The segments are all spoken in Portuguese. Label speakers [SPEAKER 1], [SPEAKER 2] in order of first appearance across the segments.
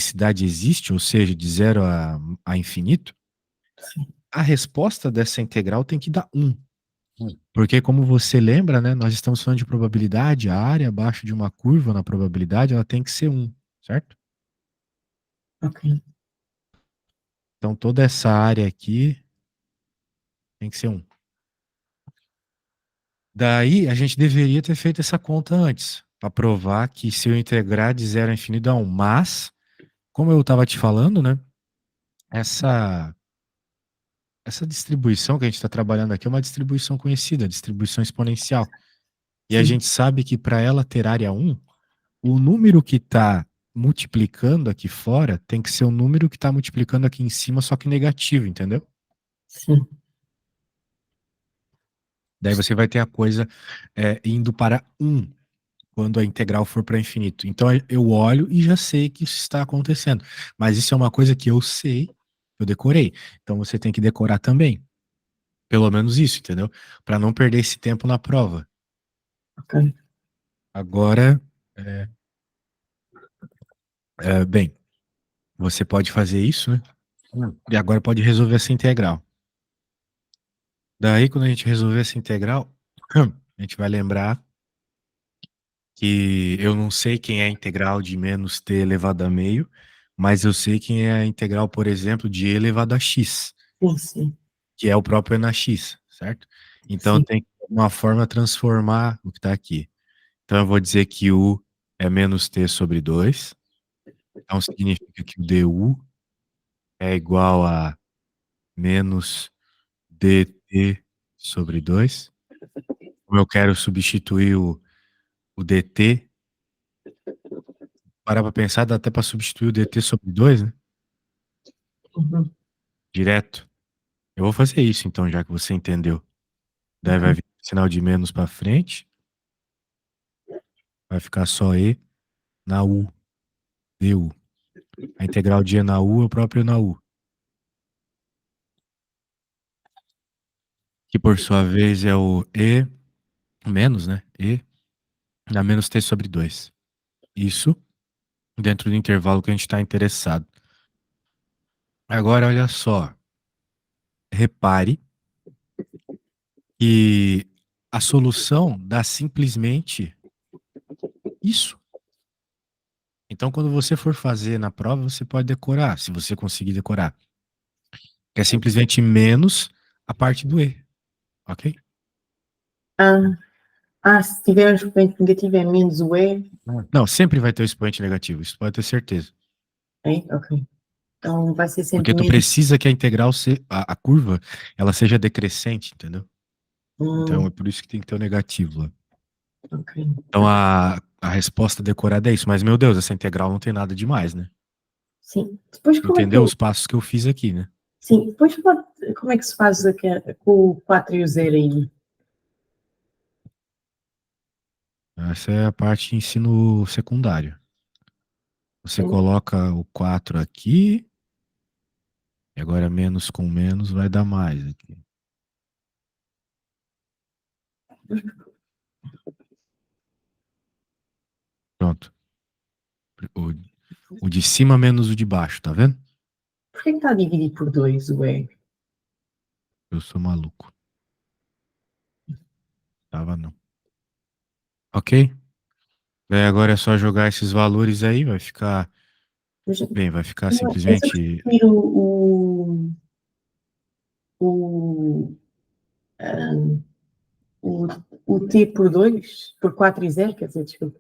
[SPEAKER 1] cidade existe, ou seja, de zero a infinito, a resposta dessa integral tem que dar 1. Porque, como você lembra, né, nós estamos falando de probabilidade, a área abaixo de uma curva na probabilidade, ela tem que ser 1, certo?
[SPEAKER 2] Ok.
[SPEAKER 1] Então, toda essa área aqui tem que ser 1. Daí, a gente deveria ter feito essa conta antes, para provar que se eu integrar de zero a infinito dá 1. Mas, como eu estava te falando, né, essa, essa distribuição que a gente está trabalhando aqui é uma distribuição conhecida, distribuição exponencial. E a
[SPEAKER 2] Sim.
[SPEAKER 1] gente sabe que para ela ter área 1, o número que está multiplicando aqui fora tem que ser o número que está multiplicando aqui em cima, só que negativo, entendeu?
[SPEAKER 2] Sim.
[SPEAKER 1] Daí você vai ter a coisa indo para 1 quando a integral for para infinito. Então eu olho e já sei que isso está acontecendo. Mas isso é uma coisa que eu sei, eu decorei. Então você tem que decorar também. Pelo menos isso, entendeu? Para não perder esse tempo na prova.
[SPEAKER 2] Ok.
[SPEAKER 1] Agora, bem, você pode fazer isso, né? E agora pode resolver essa integral. Daí, quando a gente resolver essa integral, a gente vai lembrar que eu não sei quem é a integral de menos t elevado a meio, mas eu sei quem é a integral, por exemplo, de e elevado a x,
[SPEAKER 2] Sim, sim.
[SPEAKER 1] que é o próprio e na x, certo? Então
[SPEAKER 2] Sim.
[SPEAKER 1] tem uma forma de transformar o que está aqui. Então eu vou dizer que u é menos t sobre 2, então significa que o du é igual a menos dt sobre 2. Como eu quero substituir o dt, parar para pensar, dá até para substituir o dt sobre 2, né?
[SPEAKER 2] Uhum.
[SPEAKER 1] Direto. Eu vou fazer isso então, já que você entendeu. Daí
[SPEAKER 2] Ok.
[SPEAKER 1] vai vir sinal de menos para frente, vai ficar só e na u, du. A integral de e na u é o próprio e na u, que por sua vez é o e menos, né? E dá menos t sobre 2. Isso dentro do intervalo que a gente está interessado. Agora, olha só. Repare que a solução dá simplesmente isso. Então, quando você for fazer na prova, você pode decorar, se você conseguir decorar. Que é simplesmente menos a parte do E, ok?
[SPEAKER 2] Se tiver um expoente negativo é menos o E.
[SPEAKER 1] Não, sempre vai ter o expoente negativo, isso pode ter certeza.
[SPEAKER 2] É? Ok. Então vai ser
[SPEAKER 1] Porque
[SPEAKER 2] sempre
[SPEAKER 1] tu
[SPEAKER 2] menos.
[SPEAKER 1] precisa que a integral, a curva, ela seja decrescente, entendeu? Então é
[SPEAKER 2] Hum,
[SPEAKER 1] por isso que tem que ter o negativo lá.
[SPEAKER 2] ok.
[SPEAKER 1] Então a resposta decorada é isso. Mas, meu Deus, essa integral não tem nada demais, né?
[SPEAKER 2] Sim. Depois como é que
[SPEAKER 1] Entendeu
[SPEAKER 2] eu.
[SPEAKER 1] os passos que eu fiz aqui, né?
[SPEAKER 2] Sim, depois como é que se faz com o 4 e o 0 aí?
[SPEAKER 1] Essa é a parte de ensino secundário. Você
[SPEAKER 2] Sim.
[SPEAKER 1] coloca o 4 aqui, e agora menos com menos vai dar mais aqui. Pronto. O, o de cima menos o de baixo, tá vendo?
[SPEAKER 2] Por que está a dividir por 2 o E?
[SPEAKER 1] Eu sou maluco. Tava não. Ok? Daí agora é só jogar esses valores aí, vai ficar.
[SPEAKER 2] Mas,
[SPEAKER 1] Bem, vai ficar
[SPEAKER 2] não, é só
[SPEAKER 1] simplesmente.
[SPEAKER 2] substituir o, ah, o, o T por 2 por 4 e 0, quer dizer, desculpa.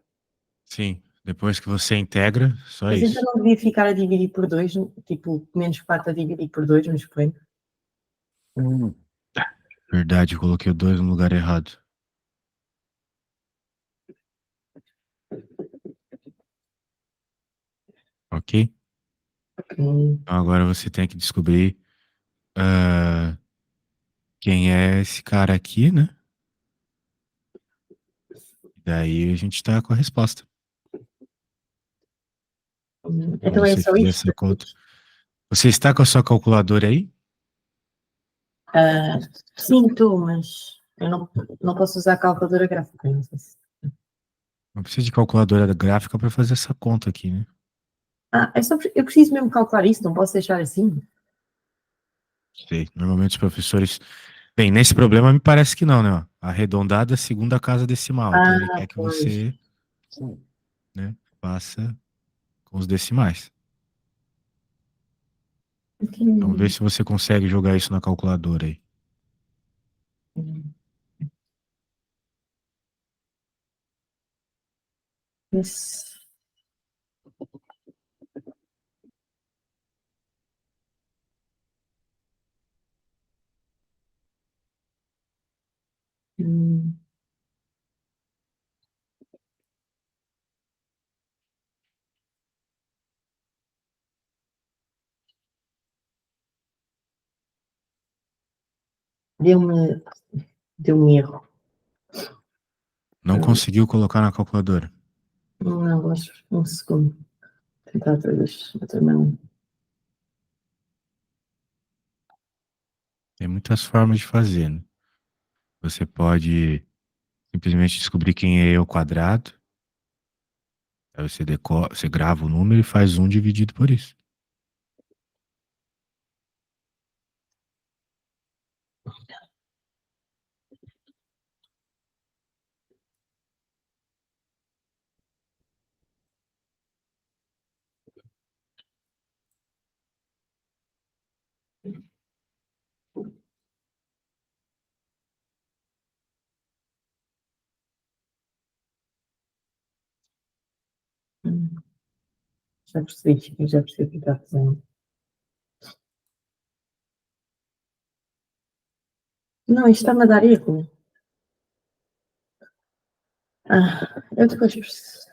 [SPEAKER 1] Sim, depois que você integra, só
[SPEAKER 2] Mas então
[SPEAKER 1] isso.
[SPEAKER 2] não devia ficar a dividir por 2, tipo, menos 4 a dividir por 2 no expoente.
[SPEAKER 1] Verdade, eu coloquei o 2 no lugar errado. Ok?
[SPEAKER 2] Hum.
[SPEAKER 1] Então agora você tem que descobrir ah, quem é esse cara aqui, né? Daí a gente tá com a resposta. Quando
[SPEAKER 2] Então é
[SPEAKER 1] você
[SPEAKER 2] só
[SPEAKER 1] fizer
[SPEAKER 2] isso?
[SPEAKER 1] essa conta. Você está com a sua calculadora aí?
[SPEAKER 2] Ah, sim, estou, mas eu não posso usar a calculadora gráfica. Não sei se...
[SPEAKER 1] Não precisa de calculadora gráfica para fazer essa conta aqui, né?
[SPEAKER 2] É só, eu preciso mesmo calcular isso, não posso deixar assim.
[SPEAKER 1] Sei. Normalmente os professores. Bem, nesse problema me parece que não, né? Ó. Arredondada segunda casa decimal. Então ele quer que
[SPEAKER 2] Pois.
[SPEAKER 1] você, né, faça com os decimais. Vamos ver se você consegue jogar isso na calculadora aí.
[SPEAKER 2] Esse- hum, Deu-me deu-me erro.
[SPEAKER 1] Não conseguiu colocar na calculadora.
[SPEAKER 2] Não, mas um segundo. Tentar outra vez. Outra mão.
[SPEAKER 1] Tem muitas formas de fazer, né? Você pode simplesmente descobrir quem é e ao quadrado. Aí você decora, você grava o número e faz 1 dividido por isso.
[SPEAKER 2] Hum, Já percebi, já percebi o que está fazendo. Não, isto está-me a dar erro. Eu depois percebo.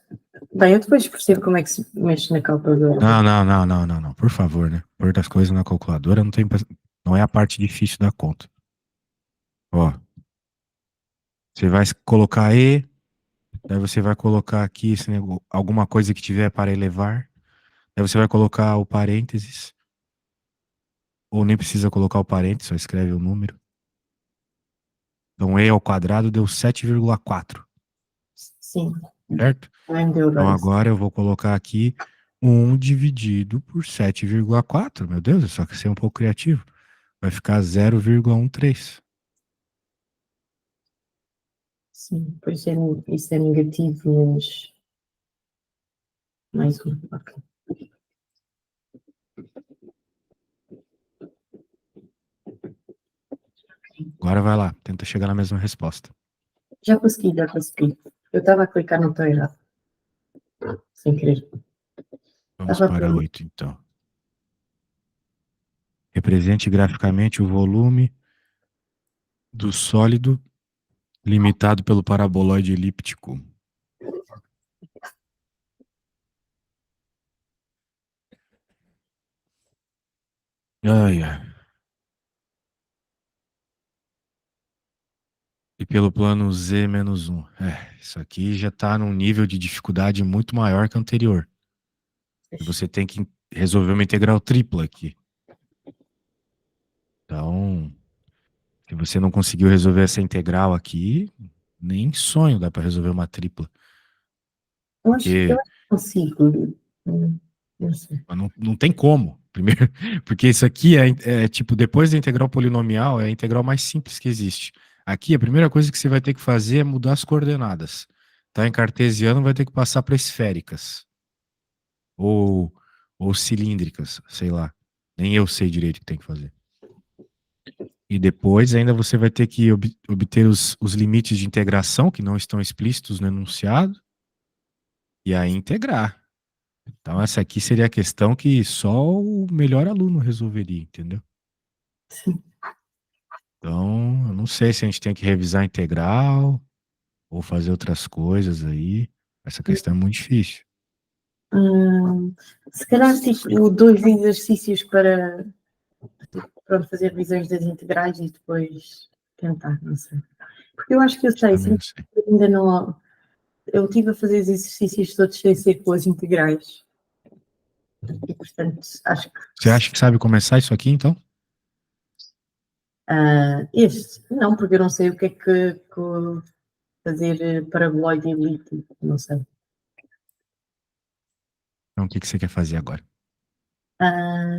[SPEAKER 2] Bem, eu depois percebo como é que se mexe na calculadora.
[SPEAKER 1] Não. Por favor, né? Pôr das coisas na calculadora não é a parte difícil da conta. Ó, você vai colocar E, daí você vai colocar aqui alguma coisa que tiver para elevar. Daí você vai colocar o parênteses. Ou nem precisa colocar o parênteses, só escreve o número. Então, E ao quadrado deu 7,4,
[SPEAKER 2] Sim,
[SPEAKER 1] certo?
[SPEAKER 2] também me deu
[SPEAKER 1] Então
[SPEAKER 2] agora.
[SPEAKER 1] agora eu vou colocar aqui 1 dividido por 7,4. Meu Deus, é só que ser um pouco criativo. Vai ficar 0,13.
[SPEAKER 2] Sim, pois é, isso é negativo, mas mais um. Ok.
[SPEAKER 1] Agora vai lá, tenta chegar na mesma resposta.
[SPEAKER 2] Já consegui, já consegui. Eu estava a clicar no botão errado, sem querer.
[SPEAKER 1] Vamos
[SPEAKER 2] Estava
[SPEAKER 1] para
[SPEAKER 2] por
[SPEAKER 1] 8, então. Represente graficamente o volume do sólido limitado pelo paraboloide elíptico. Ai, ai. E pelo plano Z menos 1. Isso aqui já está num nível de dificuldade muito maior que o anterior. E você tem que resolver uma integral tripla aqui. Então, se você não conseguiu resolver essa integral aqui, nem sonho dá para resolver uma tripla.
[SPEAKER 2] eu
[SPEAKER 1] Porque
[SPEAKER 2] acho que consigo. Não sei.
[SPEAKER 1] não tem como. Primeiro, porque isso aqui é tipo, depois da integral polinomial, é a integral mais simples que existe. Aqui, a primeira coisa que você vai ter que fazer é mudar as coordenadas. Tá em cartesiano, vai ter que passar para esféricas. Ou, ou cilíndricas, sei lá. Nem eu sei direito o que tem que fazer. E depois ainda você vai ter que obter os limites de integração que não estão explícitos no enunciado e aí integrar. Então essa aqui seria a questão que só o melhor aluno resolveria, entendeu?
[SPEAKER 2] Sim.
[SPEAKER 1] Então, eu não sei se a gente tem que revisar a integral ou fazer outras coisas aí. Essa questão é muito difícil.
[SPEAKER 2] Se calhar, tipo, dois exercícios para fazer revisões das integrais e depois tentar, não sei. Porque eu acho que eu
[SPEAKER 1] Acho que
[SPEAKER 2] sei,
[SPEAKER 1] também
[SPEAKER 2] sim,
[SPEAKER 1] não sei.
[SPEAKER 2] ainda não. Eu estive a fazer os exercícios todos sem ser com as integrais. E, portanto, acho que
[SPEAKER 1] Você acha que sabe começar isso aqui, então?
[SPEAKER 2] este, não, porque eu não sei o que é que fazer paraboloide elíptico, não sei.
[SPEAKER 1] Então, o que você quer fazer agora?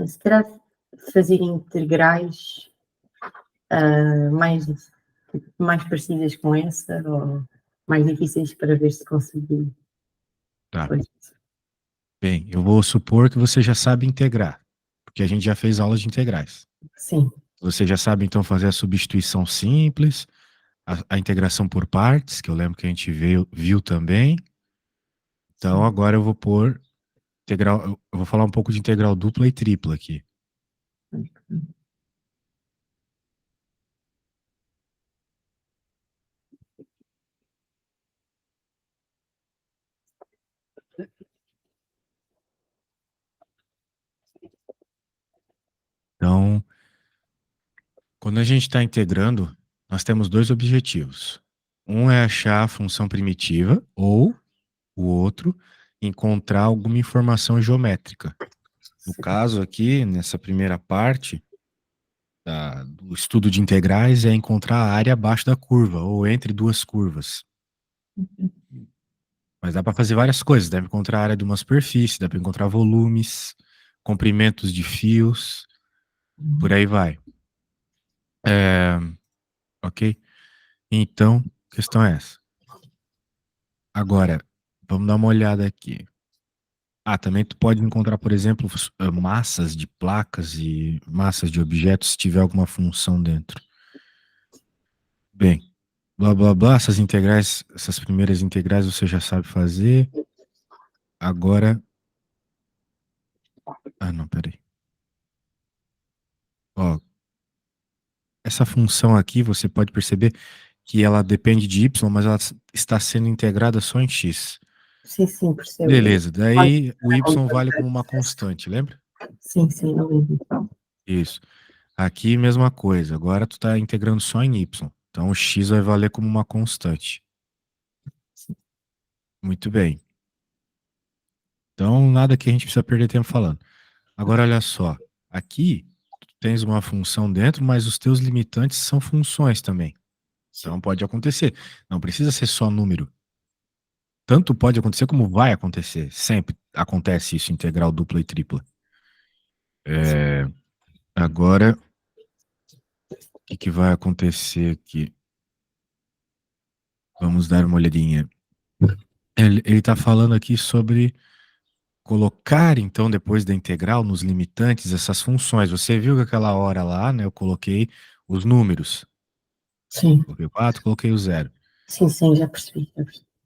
[SPEAKER 2] Se calhar fazer integrais mais, mais parecidas com essa, ou mais difíceis para ver se consigo.
[SPEAKER 1] Tá.
[SPEAKER 2] Pois.
[SPEAKER 1] Bem, eu vou supor que você já sabe integrar, porque a gente já fez aulas de integrais.
[SPEAKER 2] Sim,
[SPEAKER 1] Você já sabe, então, fazer a substituição simples, a integração por partes, que eu lembro que a gente viu também. Então,
[SPEAKER 2] sim.
[SPEAKER 1] agora eu vou pôr integral, eu vou falar um pouco de integral dupla e tripla aqui. Então, quando a gente está integrando, nós temos dois objetivos. Um é achar a função primitiva, ou o outro, encontrar alguma informação geométrica. No caso aqui, nessa primeira parte do estudo de integrais, é encontrar a área abaixo da curva, ou entre duas curvas. Mas dá para fazer várias coisas. Dá para encontrar a área de uma superfície, dá para encontrar volumes, comprimentos de fios, por aí vai. Ok? Então, a questão é essa. Agora, vamos dar uma olhada aqui. Também tu pode encontrar, por exemplo, massas de placas e massas de objetos se tiver alguma função dentro. Bem, blá blá blá, essas integrais, essas primeiras integrais você já sabe fazer. Agora, não, peraí. Ó, essa função aqui você pode perceber que ela depende de y, mas ela está sendo integrada só em x.
[SPEAKER 2] Sim, percebo.
[SPEAKER 1] Beleza, daí o y vale como uma constante, lembra?
[SPEAKER 2] Sim, não lembro.
[SPEAKER 1] Isso. Aqui, mesma coisa. Agora tu está integrando só em y. Então, o x vai valer como uma constante. Muito bem. Então, nada que a gente precisa perder tempo falando. Agora, olha só. Aqui, tu tens uma função dentro, mas os teus limitantes são funções também. Então, pode acontecer. Não precisa ser só número. Tanto pode acontecer como vai acontecer. Sempre acontece isso, integral dupla e tripla. Agora, o que vai acontecer aqui? Vamos dar uma olhadinha. Ele está falando aqui sobre colocar, então, depois da integral, nos limitantes, essas funções. Você viu que aquela hora lá, né, eu coloquei os números.
[SPEAKER 2] Sim,
[SPEAKER 1] Coloquei o 4, coloquei o 0.
[SPEAKER 2] sim, já percebi.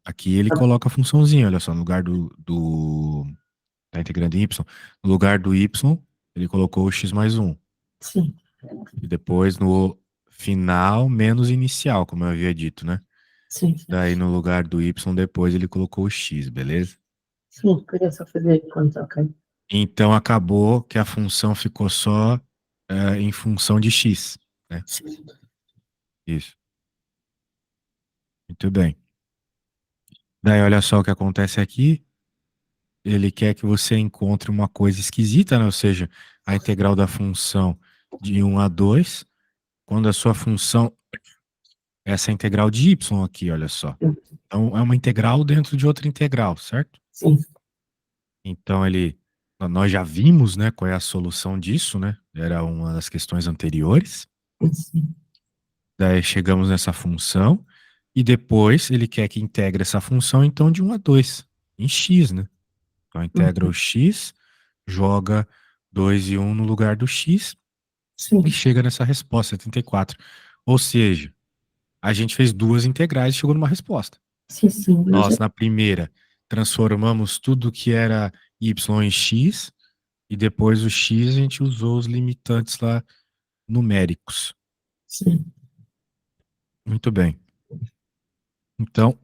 [SPEAKER 1] Aqui ele coloca a funçãozinha, olha só, no lugar da integrando em y, no lugar do y, ele colocou o x mais 1.
[SPEAKER 2] Sim,
[SPEAKER 1] E depois no final, menos inicial, como eu havia dito, né?
[SPEAKER 2] sim.
[SPEAKER 1] Daí no lugar do y, depois ele colocou o x, beleza?
[SPEAKER 2] Sim, queria só fazer conta, ok.
[SPEAKER 1] Então acabou que a função ficou só em função de x, né?
[SPEAKER 2] Sim,
[SPEAKER 1] Isso. Muito bem. Daí olha só o que acontece aqui. Ele quer que você encontre uma coisa esquisita, né? Ou seja, a integral da função de 1 a 2, quando a sua função é essa integral de y aqui, olha só. Então é uma integral dentro de outra integral, certo?
[SPEAKER 2] sim,
[SPEAKER 1] Então nós já vimos, né, qual é a solução disso, né? Era uma das questões anteriores.
[SPEAKER 2] sim.
[SPEAKER 1] Daí chegamos nessa função e depois ele quer que integre essa função então de 1 a 2 em x, né? Então integra o x, joga 2 e 1 no lugar do x
[SPEAKER 2] Sim,
[SPEAKER 1] e chega nessa resposta, 74. Ou seja, a gente fez duas integrais e chegou numa resposta.
[SPEAKER 2] sim.
[SPEAKER 1] Nós, na primeira, transformamos tudo que era y em x e depois o x a gente usou os limitantes lá numéricos.
[SPEAKER 2] Sim.
[SPEAKER 1] Muito bem. Então,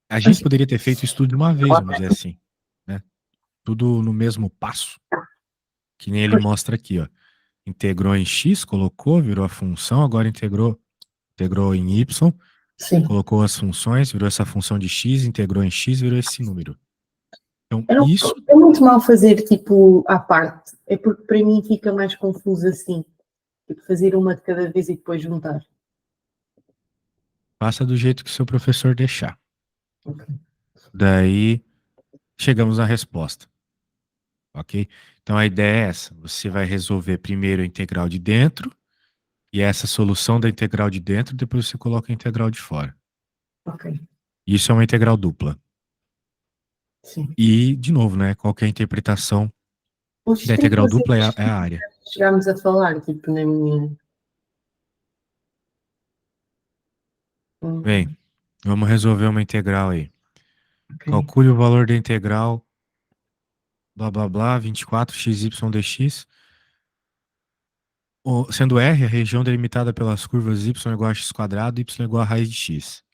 [SPEAKER 1] a gente poderia ter feito isso tudo de uma vez, vamos dizer assim, né? Tudo no mesmo passo, que nem ele mostra aqui, ó. Integrou em x, colocou, virou a função, agora integrou em y,
[SPEAKER 2] Sim.
[SPEAKER 1] colocou as funções, virou essa função de x, integrou em x, virou esse número. Então,
[SPEAKER 2] Eu não-
[SPEAKER 1] isso
[SPEAKER 2] É muito mal fazer tipo à parte. É porque para mim fica mais confuso assim. Tipo, fazer uma de cada vez e depois juntar.
[SPEAKER 1] passa do jeito que seu professor deixar. Daí chegamos na resposta, ok? Então a ideia é essa: você vai resolver primeiro a integral de dentro, e essa solução da integral de dentro, depois você coloca a integral de fora.
[SPEAKER 2] Ok,
[SPEAKER 1] Isso é uma integral dupla.
[SPEAKER 2] sim.
[SPEAKER 1] E, de novo, né? Qual que é a interpretação
[SPEAKER 2] Os
[SPEAKER 1] da integral
[SPEAKER 2] triplos
[SPEAKER 1] dupla? É
[SPEAKER 2] e
[SPEAKER 1] é a área.
[SPEAKER 2] chegámos a falar, tipo, na minha.
[SPEAKER 1] Bem, vamos resolver uma integral aí.
[SPEAKER 2] Ok.
[SPEAKER 1] Calcule o valor da integral, blá blá blá, 24xy dx. Sendo R a região delimitada pelas curvas y igual a x quadrado e y igual a raiz de x.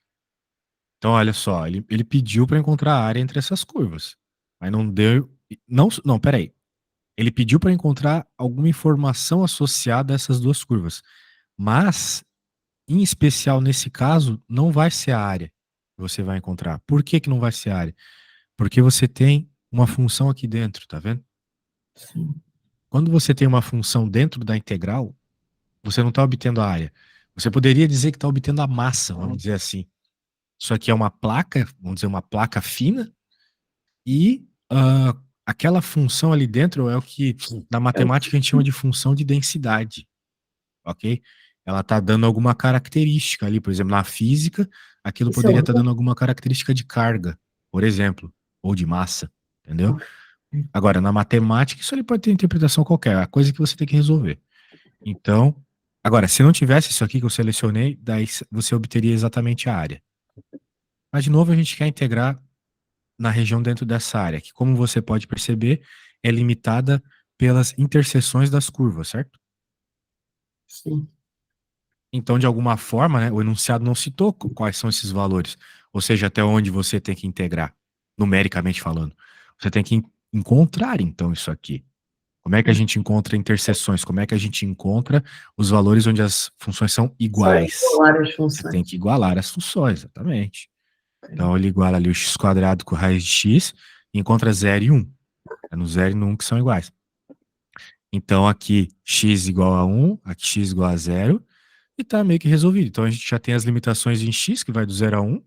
[SPEAKER 1] Então, olha só, ele pediu para encontrar a área entre essas curvas, mas não deu. Não, não, peraí. Ele pediu para encontrar alguma informação associada a essas duas curvas, mas, em especial nesse caso, não vai ser a área que você vai encontrar. Por que que não vai ser a área? Porque você tem uma função aqui dentro, tá vendo?
[SPEAKER 2] Sim.
[SPEAKER 1] Quando você tem uma função dentro da integral, você não está obtendo a área. Você poderia dizer que está obtendo a massa, vamos dizer assim. Isso aqui é uma placa, vamos dizer, uma placa fina, e aquela função ali dentro é o que na matemática a gente chama de função de densidade, ok? Ela está dando alguma característica ali, por exemplo, na física, aquilo
[SPEAKER 2] Isso é
[SPEAKER 1] poderia estar
[SPEAKER 2] outra.
[SPEAKER 1] dando alguma característica de carga, por exemplo, ou de massa, entendeu?
[SPEAKER 2] Ok.
[SPEAKER 1] Agora, na matemática, isso ali pode ter interpretação qualquer, é a coisa que você tem que resolver. Então, agora, se não tivesse isso aqui que eu selecionei, daí você obteria exatamente a área. Mas, de novo, a gente quer integrar na região dentro dessa área, que, como você pode perceber, é limitada pelas interseções das curvas, certo?
[SPEAKER 2] Sim.
[SPEAKER 1] Então, de alguma forma, né, o enunciado não citou quais são esses valores, ou seja, até onde você tem que integrar, numericamente falando. Você tem que encontrar, então, isso aqui. Como é que a gente encontra interseções? Como é que a gente encontra os valores onde as funções são
[SPEAKER 2] Só
[SPEAKER 1] iguais?
[SPEAKER 2] igualar as
[SPEAKER 1] Você tem
[SPEAKER 2] funções.
[SPEAKER 1] que igualar as funções, exatamente.
[SPEAKER 2] Ok.
[SPEAKER 1] Então, ele iguala ali o x quadrado com raiz de x e encontra 0 e 1. É no 0 e no 1 que são iguais. Então, aqui x igual a 1, aqui x igual a 0, e tá meio que resolvido. Então, a gente já tem as limitações em x, que vai do 0 a 1,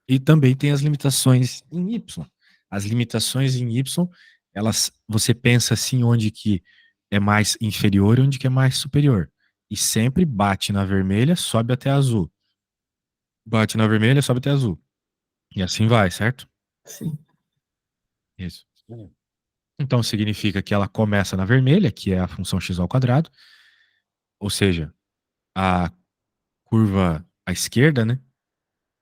[SPEAKER 1] e também tem as limitações em y. As limitações em y, elas, você pensa assim, onde que é mais inferior e onde que é mais superior. E sempre bate na vermelha, sobe até azul. Bate na vermelha, sobe até azul. E assim vai, certo?
[SPEAKER 2] Sim.
[SPEAKER 1] Isso. Então significa que ela começa na vermelha, que é a função x ao quadrado, ou seja, a curva à esquerda, né?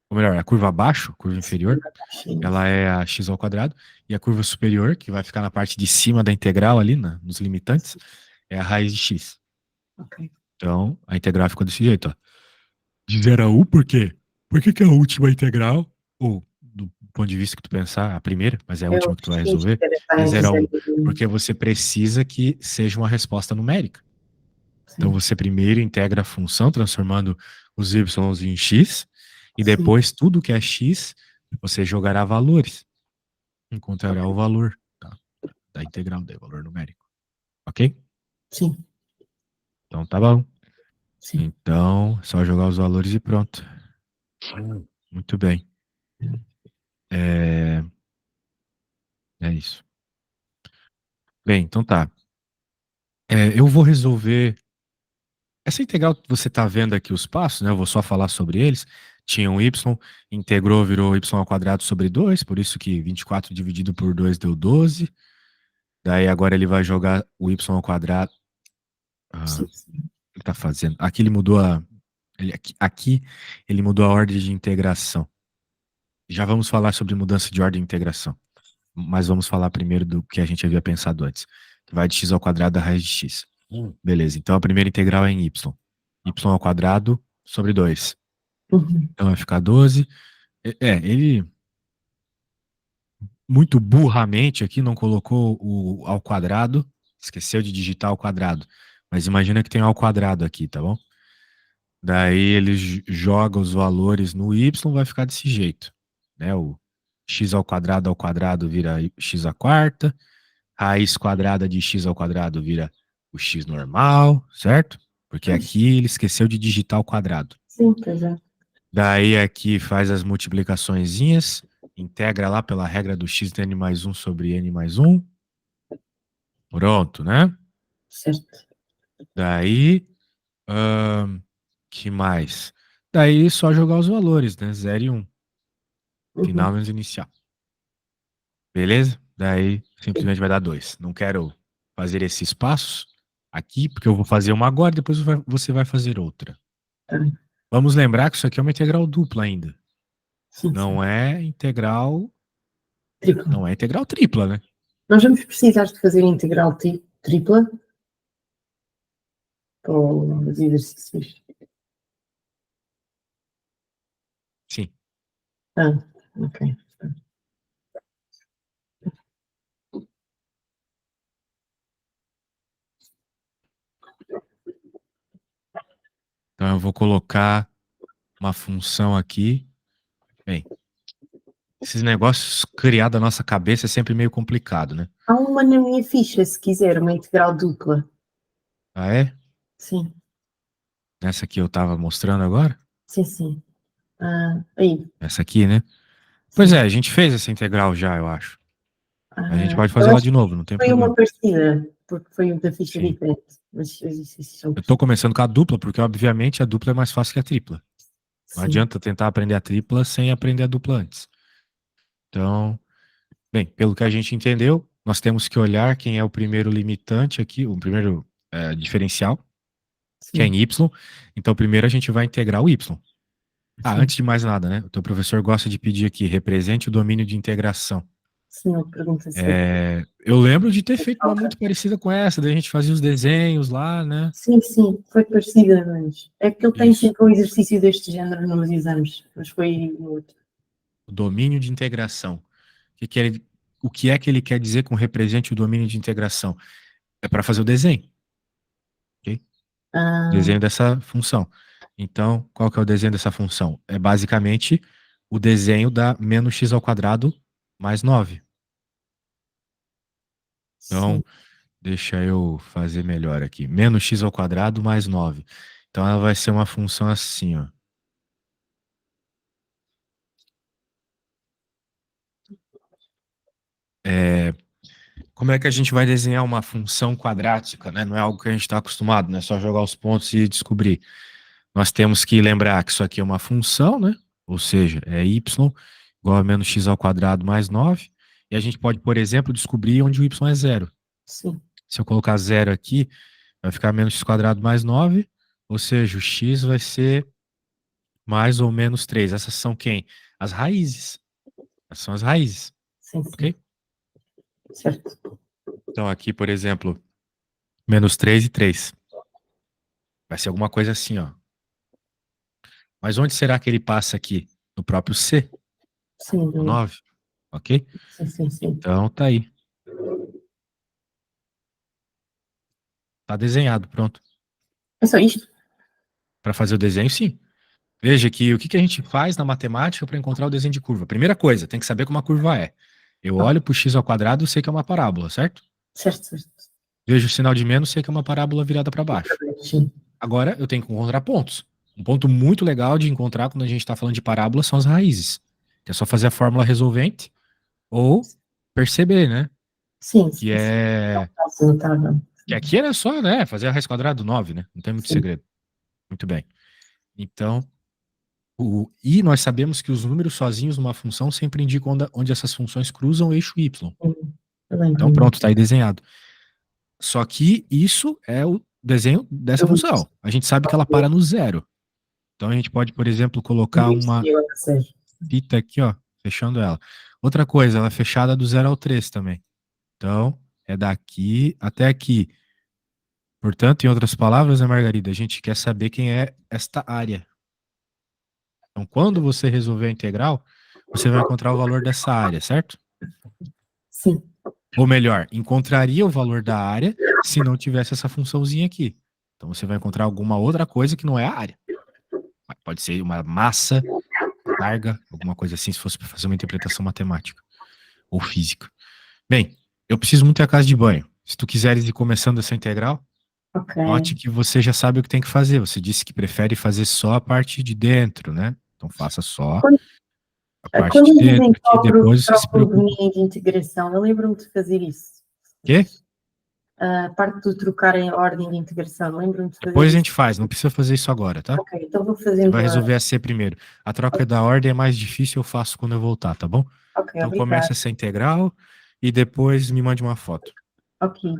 [SPEAKER 1] Ou melhor, a curva abaixo, curva inferior,
[SPEAKER 2] Sim.
[SPEAKER 1] ela é a x ao quadrado, e a curva superior, que vai ficar na parte de cima da integral ali, nos limitantes, é a raiz de x.
[SPEAKER 2] Ok.
[SPEAKER 1] Então, a integral ficou desse jeito, ó. De 0 a 1, por quê? Por que que a última integral, ou do ponto de vista que tu pensar, a primeira, mas é a
[SPEAKER 2] É o
[SPEAKER 1] última que tu vai
[SPEAKER 2] X
[SPEAKER 1] resolver,
[SPEAKER 2] que era para
[SPEAKER 1] é
[SPEAKER 2] entre
[SPEAKER 1] 0 a 1?
[SPEAKER 2] 0 e 1.
[SPEAKER 1] Porque você precisa que seja uma resposta numérica. Então
[SPEAKER 2] Sim.
[SPEAKER 1] você primeiro integra a função, transformando os y em x, e
[SPEAKER 2] Sim.
[SPEAKER 1] depois tudo que é x, você jogará valores. Encontrará o valor da integral, do valor numérico. Ok?
[SPEAKER 2] Sim.
[SPEAKER 1] Então tá bom.
[SPEAKER 2] Sim.
[SPEAKER 1] Então, só jogar os valores e pronto. Muito bem. É, é isso. Bem, então tá. Eu vou resolver. Essa integral que você está vendo aqui os passos, né? Eu vou só falar sobre eles. Tinha um y, integrou, virou y ao quadrado sobre 2, por isso que 24 dividido por 2 deu 12. Daí agora ele vai jogar o y ao quadrado. Ah,
[SPEAKER 2] Sim.
[SPEAKER 1] o que ele está fazendo? Aqui ele mudou aqui ele mudou a ordem de integração. Já vamos falar sobre mudança de ordem de integração. Mas vamos falar primeiro do que a gente havia pensado antes. Que vai de x ao quadrado da raiz de x. Beleza, então a primeira integral é em y. Y ao quadrado sobre 2.
[SPEAKER 2] Uhum.
[SPEAKER 1] Então vai ficar 12. Ele muito burramente aqui não colocou o ao quadrado, esqueceu de digitar ao quadrado. Mas imagina que tem ao quadrado aqui, tá bom? Daí ele joga os valores no y, vai ficar desse jeito, né? O x ao quadrado vira x à quarta, raiz quadrada de x ao quadrado vira o x normal, certo? Porque aqui ele esqueceu de digitar o quadrado.
[SPEAKER 2] Sim, pois é.
[SPEAKER 1] Daí aqui faz as multiplicaçõezinhas, integra lá pela regra do x de n mais 1 sobre n mais 1. Pronto, né?
[SPEAKER 2] Certo.
[SPEAKER 1] Daí, que mais? Daí só jogar os valores, né? 0 e 1. Final
[SPEAKER 2] Uhum.
[SPEAKER 1] menos inicial. Beleza? Daí
[SPEAKER 2] Sim.
[SPEAKER 1] simplesmente vai dar 2. Não quero fazer esses passos aqui, porque eu vou fazer uma agora e depois você vai fazer outra.
[SPEAKER 2] Tá bem.
[SPEAKER 1] Vamos lembrar que isso aqui é uma integral dupla ainda.
[SPEAKER 2] Sim, sim.
[SPEAKER 1] Não é integral,
[SPEAKER 2] Tripla.
[SPEAKER 1] não é integral tripla, né?
[SPEAKER 2] Nós vamos precisar de fazer integral tripla para os exercícios.
[SPEAKER 1] Sim.
[SPEAKER 2] Ah, ok.
[SPEAKER 1] Então eu vou colocar uma função aqui. Bem, esses negócios criados na nossa cabeça é sempre meio complicado, né?
[SPEAKER 2] Há uma na minha ficha, se quiser, uma integral dupla.
[SPEAKER 1] Ah, é?
[SPEAKER 2] Sim,
[SPEAKER 1] Essa aqui eu tava mostrando agora?
[SPEAKER 2] sim, sim. Ah, aí,
[SPEAKER 1] Essa aqui, né? Pois é,
[SPEAKER 2] sim.
[SPEAKER 1] a gente fez essa integral já, eu acho. A gente
[SPEAKER 2] Ah,
[SPEAKER 1] pode
[SPEAKER 2] eu
[SPEAKER 1] fazer ela
[SPEAKER 2] acho
[SPEAKER 1] de
[SPEAKER 2] que
[SPEAKER 1] novo, não tem
[SPEAKER 2] foi uma
[SPEAKER 1] problema.
[SPEAKER 2] parecida, porque foi uma ficha
[SPEAKER 1] Sim.
[SPEAKER 2] diferente. Mas os exercícios são
[SPEAKER 1] Eu tô
[SPEAKER 2] parecidos.
[SPEAKER 1] começando com a dupla, porque obviamente a dupla é mais fácil que a tripla. Não
[SPEAKER 2] Sim,
[SPEAKER 1] adianta tentar aprender a tripla sem aprender a dupla antes. Então, bem, pelo que a gente entendeu, nós temos que olhar quem é o primeiro limitante aqui, o primeiro diferencial, que é
[SPEAKER 2] sim,
[SPEAKER 1] em y. Então, primeiro a gente vai integrar o y. Ah,
[SPEAKER 2] sim.
[SPEAKER 1] antes de mais nada, né? O teu professor gosta de pedir aqui, represente o domínio de integração.
[SPEAKER 2] Sim, ele pergunta se é
[SPEAKER 1] Eu lembro de ter feito uma
[SPEAKER 2] falta.
[SPEAKER 1] muito parecida com essa, daí a gente fazia os desenhos lá, né?
[SPEAKER 2] Sim, sim, foi parecida, mas é que ele tem
[SPEAKER 1] Isso.
[SPEAKER 2] sempre um exercício deste género nos exames, mas foi no outro.
[SPEAKER 1] O domínio de integração. O que é que ele quer dizer com represente o domínio de integração? É para fazer o desenho, ok?
[SPEAKER 2] Ah,
[SPEAKER 1] Desenho dessa função. Então, qual que é o desenho dessa função? É basicamente o desenho da menos x ao quadrado mais 9.
[SPEAKER 2] sim,
[SPEAKER 1] Então, deixa eu fazer melhor aqui. Menos x ao quadrado mais 9. Então, ela vai ser uma função assim, ó. Como é que a gente vai desenhar uma função quadrática, né? Não é algo que a gente está acostumado, né? Só jogar os pontos e descobrir. Nós temos que lembrar que isso aqui é uma função, né? Ou seja, é y igual a menos x ao quadrado mais 9. E a gente pode, por exemplo, descobrir onde o y é zero.
[SPEAKER 2] sim,
[SPEAKER 1] Se eu colocar zero aqui, vai ficar menos x quadrado mais 9. Ou seja, o x vai ser mais ou menos 3. Essas são quem? As raízes. Essas são as raízes,
[SPEAKER 2] sim, sim,
[SPEAKER 1] ok?
[SPEAKER 2] certo.
[SPEAKER 1] Então aqui, por exemplo, menos 3 e 3. Vai ser alguma coisa assim, ó. Mas onde será que ele passa aqui? No próprio C,
[SPEAKER 2] Sim,
[SPEAKER 1] no 9, ok?
[SPEAKER 2] sim, sim, sim.
[SPEAKER 1] Então tá aí. Tá desenhado, pronto.
[SPEAKER 2] É só isto?
[SPEAKER 1] Para fazer o desenho, sim. Veja que o que que a gente faz na matemática para encontrar o desenho de curva? Primeira coisa, tem que saber como a curva é. Eu
[SPEAKER 2] Ok,
[SPEAKER 1] olho para o x ao quadrado e sei que é uma parábola, certo?
[SPEAKER 2] certo, certo.
[SPEAKER 1] Vejo o sinal de menos, sei que é uma parábola virada para baixo.
[SPEAKER 2] Sim,
[SPEAKER 1] Agora eu tenho que encontrar pontos. Um ponto muito legal de encontrar quando a gente está falando de parábola são as raízes. Que é só fazer a fórmula resolvente ou perceber, né?
[SPEAKER 2] sim,
[SPEAKER 1] Que
[SPEAKER 2] sim, sim.
[SPEAKER 1] é.
[SPEAKER 2] Fácil, notável.
[SPEAKER 1] Que aqui era só, né? Fazer a raiz quadrada do 9, né? Não tem muito
[SPEAKER 2] Sim,
[SPEAKER 1] segredo. Muito bem. Então, e nós sabemos que os números sozinhos numa função sempre indicam onde essas funções cruzam o eixo y.
[SPEAKER 2] sim. Eu lembro
[SPEAKER 1] Então,
[SPEAKER 2] mesmo.
[SPEAKER 1] pronto, está aí desenhado. Só que isso é o desenho dessa
[SPEAKER 2] Eu
[SPEAKER 1] função. A gente sabe que ela para no zero. Então, a gente pode, por exemplo, colocar uma
[SPEAKER 2] vi agora, sério.
[SPEAKER 1] fita aqui, ó, fechando ela. Outra coisa, ela é fechada do 0 ao 3 também. Então, é daqui até aqui. Portanto, em outras palavras, né, Margarida, a gente quer saber quem é esta área. Então, quando você resolver a integral, você vai encontrar o valor dessa área, certo?
[SPEAKER 2] Sim,
[SPEAKER 1] Ou melhor, encontraria o valor da área se não tivesse essa funçãozinha aqui. Então, você vai encontrar alguma outra coisa que não é a área. Pode ser uma massa, carga, alguma coisa assim, se fosse para fazer uma interpretação matemática ou física. Bem, eu preciso muito ir à casa de banho. Se tu quiseres ir começando essa integral,
[SPEAKER 2] ok.
[SPEAKER 1] note que você já sabe o que tem que fazer. Você disse que prefere fazer só a parte de dentro, né? Então faça só
[SPEAKER 2] Quando,
[SPEAKER 1] a parte
[SPEAKER 2] Quando
[SPEAKER 1] de
[SPEAKER 2] dizem
[SPEAKER 1] dentro aqui, depois você se
[SPEAKER 2] troco de
[SPEAKER 1] preocupa.
[SPEAKER 2] linha de integração, eu lembro-me de fazer isso.
[SPEAKER 1] Quê?
[SPEAKER 2] A parte de trocar em ordem de integração, lembro-me de fazer
[SPEAKER 1] Depois a
[SPEAKER 2] isso.
[SPEAKER 1] gente faz, não precisa fazer isso agora, tá?
[SPEAKER 2] Ok, então vou
[SPEAKER 1] Você
[SPEAKER 2] fazendo
[SPEAKER 1] vai
[SPEAKER 2] a...
[SPEAKER 1] resolver a C primeiro. A troca da ordem é mais difícil, eu faço quando eu voltar, tá bom?
[SPEAKER 2] Ok,
[SPEAKER 1] Então
[SPEAKER 2] obrigada.
[SPEAKER 1] começa essa integral e depois me mande uma foto.
[SPEAKER 2] Ok.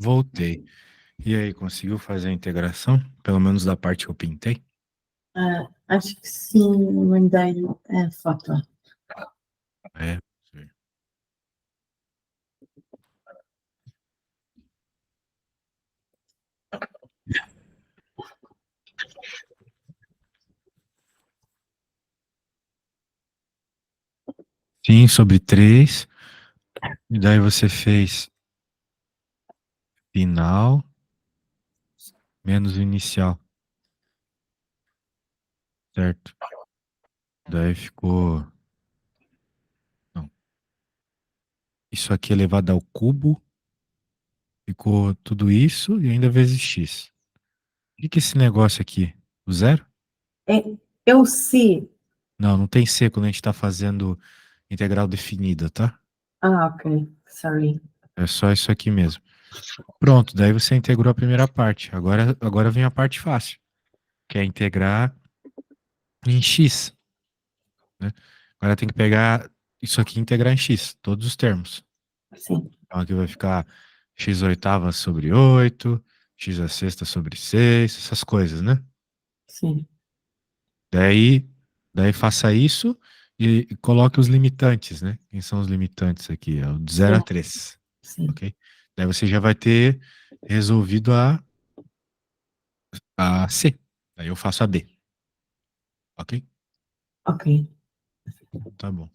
[SPEAKER 1] Voltei. E aí, conseguiu fazer a integração? Pelo menos da parte que eu pintei?
[SPEAKER 2] Acho que sim, mandei a foto.
[SPEAKER 1] É. Sim. Sim, sobre 3. E daí você fez final menos o inicial, certo? Daí ficou. Não. Isso aqui elevado ao cubo. Ficou tudo isso e ainda vezes x. O que que é esse negócio aqui? O zero?
[SPEAKER 2] É o C.
[SPEAKER 1] Não, não tem C quando a gente está fazendo integral definida, tá?
[SPEAKER 2] Ok, sorry.
[SPEAKER 1] É só isso aqui mesmo. Pronto, daí você integrou a primeira parte. Agora vem a parte fácil, que é integrar em x, né? Agora tem que pegar isso aqui e integrar em x, todos os termos.
[SPEAKER 2] Sim,
[SPEAKER 1] Então aqui vai ficar x oitava sobre 8, x a sexta sobre 6, essas coisas, né?
[SPEAKER 2] sim,
[SPEAKER 1] Daí, daí faça isso e coloque os limitantes, né? Quem são os limitantes aqui? É o de 0 a
[SPEAKER 2] sim,
[SPEAKER 1] 3,
[SPEAKER 2] sim.
[SPEAKER 1] ok? Daí você já vai ter resolvido a C. Daí eu faço a D, ok?
[SPEAKER 2] Ok.
[SPEAKER 1] Tá bom.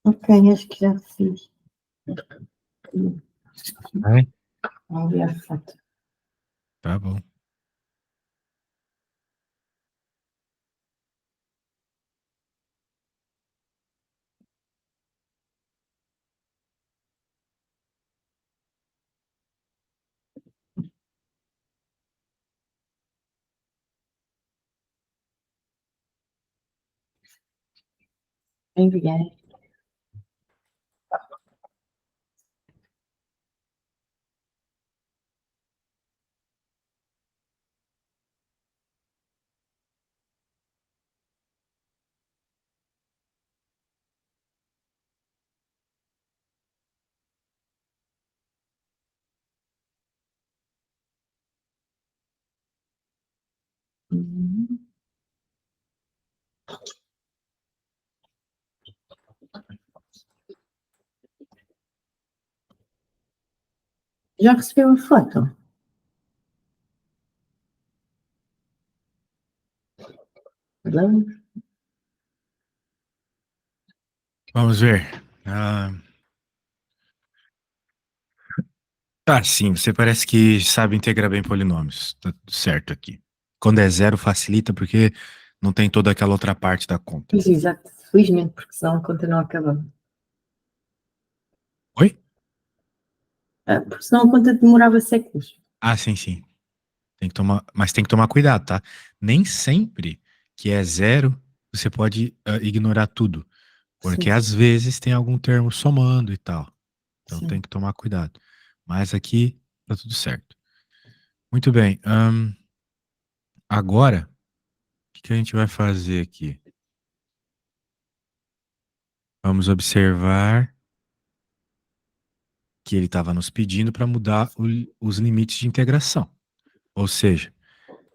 [SPEAKER 2] Ok, acho que já fiz.
[SPEAKER 1] Vai?
[SPEAKER 2] Vamos ver a foto.
[SPEAKER 1] Tá bom.
[SPEAKER 2] Enviar. Uhum. Já recebeu a foto? Vamos.
[SPEAKER 1] Vamos ver. Tá, sim, você parece que sabe integrar bem polinômios. Tá tudo certo aqui. Quando é zero, facilita porque não tem toda aquela outra parte da conta.
[SPEAKER 2] Pois, exato, felizmente, porque senão a conta não acabava.
[SPEAKER 1] Oi?
[SPEAKER 2] Porque senão a conta demorava séculos.
[SPEAKER 1] Ah, sim, sim. Tem que tomar, mas tem que tomar cuidado, tá? Nem sempre que é zero, você pode ignorar tudo. Porque
[SPEAKER 2] Sim,
[SPEAKER 1] às vezes tem algum termo somando e tal. Então tem
[SPEAKER 2] sim.
[SPEAKER 1] que tomar cuidado. Mas aqui tá tudo certo. Muito bem. Agora, o que que a gente vai fazer aqui? Vamos observar que ele estava nos pedindo para mudar os limites de integração. Ou seja,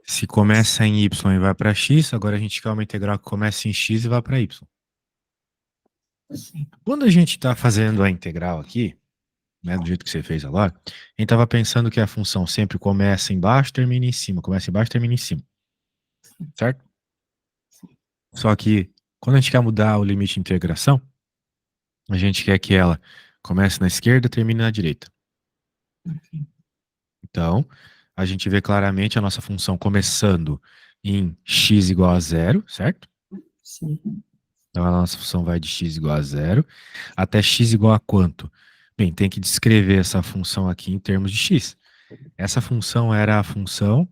[SPEAKER 1] se começa em y e vai para x, agora a gente quer uma integral que começa em x e vai para y.
[SPEAKER 2] Sim.
[SPEAKER 1] Quando a gente está fazendo a integral aqui, né, do jeito que você fez agora, a gente estava pensando que a função sempre começa embaixo, termina em cima, começa embaixo, termina em cima, certo? Só que quando a gente quer mudar o limite de integração, a gente quer que ela comece na esquerda, termine na direita. Então, a gente vê claramente a nossa função começando em x igual a zero, certo?
[SPEAKER 2] Sim.
[SPEAKER 1] Então, a nossa função vai de x igual a zero até x igual a quanto? Bem, tem que descrever essa função aqui em termos de x. Essa função era a função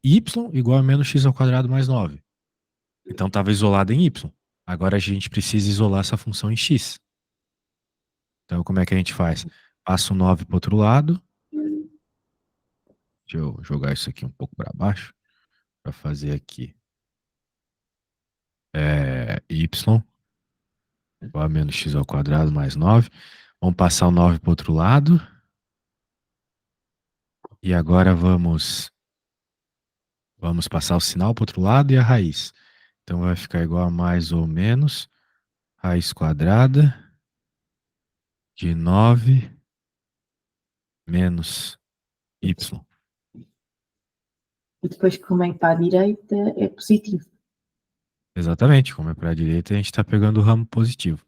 [SPEAKER 1] y igual a menos x ao quadrado mais 9. Então, estava isolada em y. Agora, a gente precisa isolar essa função em x. Então, como é que a gente faz? Passa o 9 para o outro lado. Deixa eu jogar isso aqui um pouco para baixo, para fazer aqui y igual a menos x ao quadrado mais 9. Vamos passar o 9 para o outro lado. E agora vamos passar o sinal para o outro lado e a raiz. Então vai ficar igual a mais ou menos raiz quadrada de 9 menos y.
[SPEAKER 2] E depois, como é para a direita, é positivo.
[SPEAKER 1] Exatamente, como é para a direita, a gente está pegando o ramo positivo.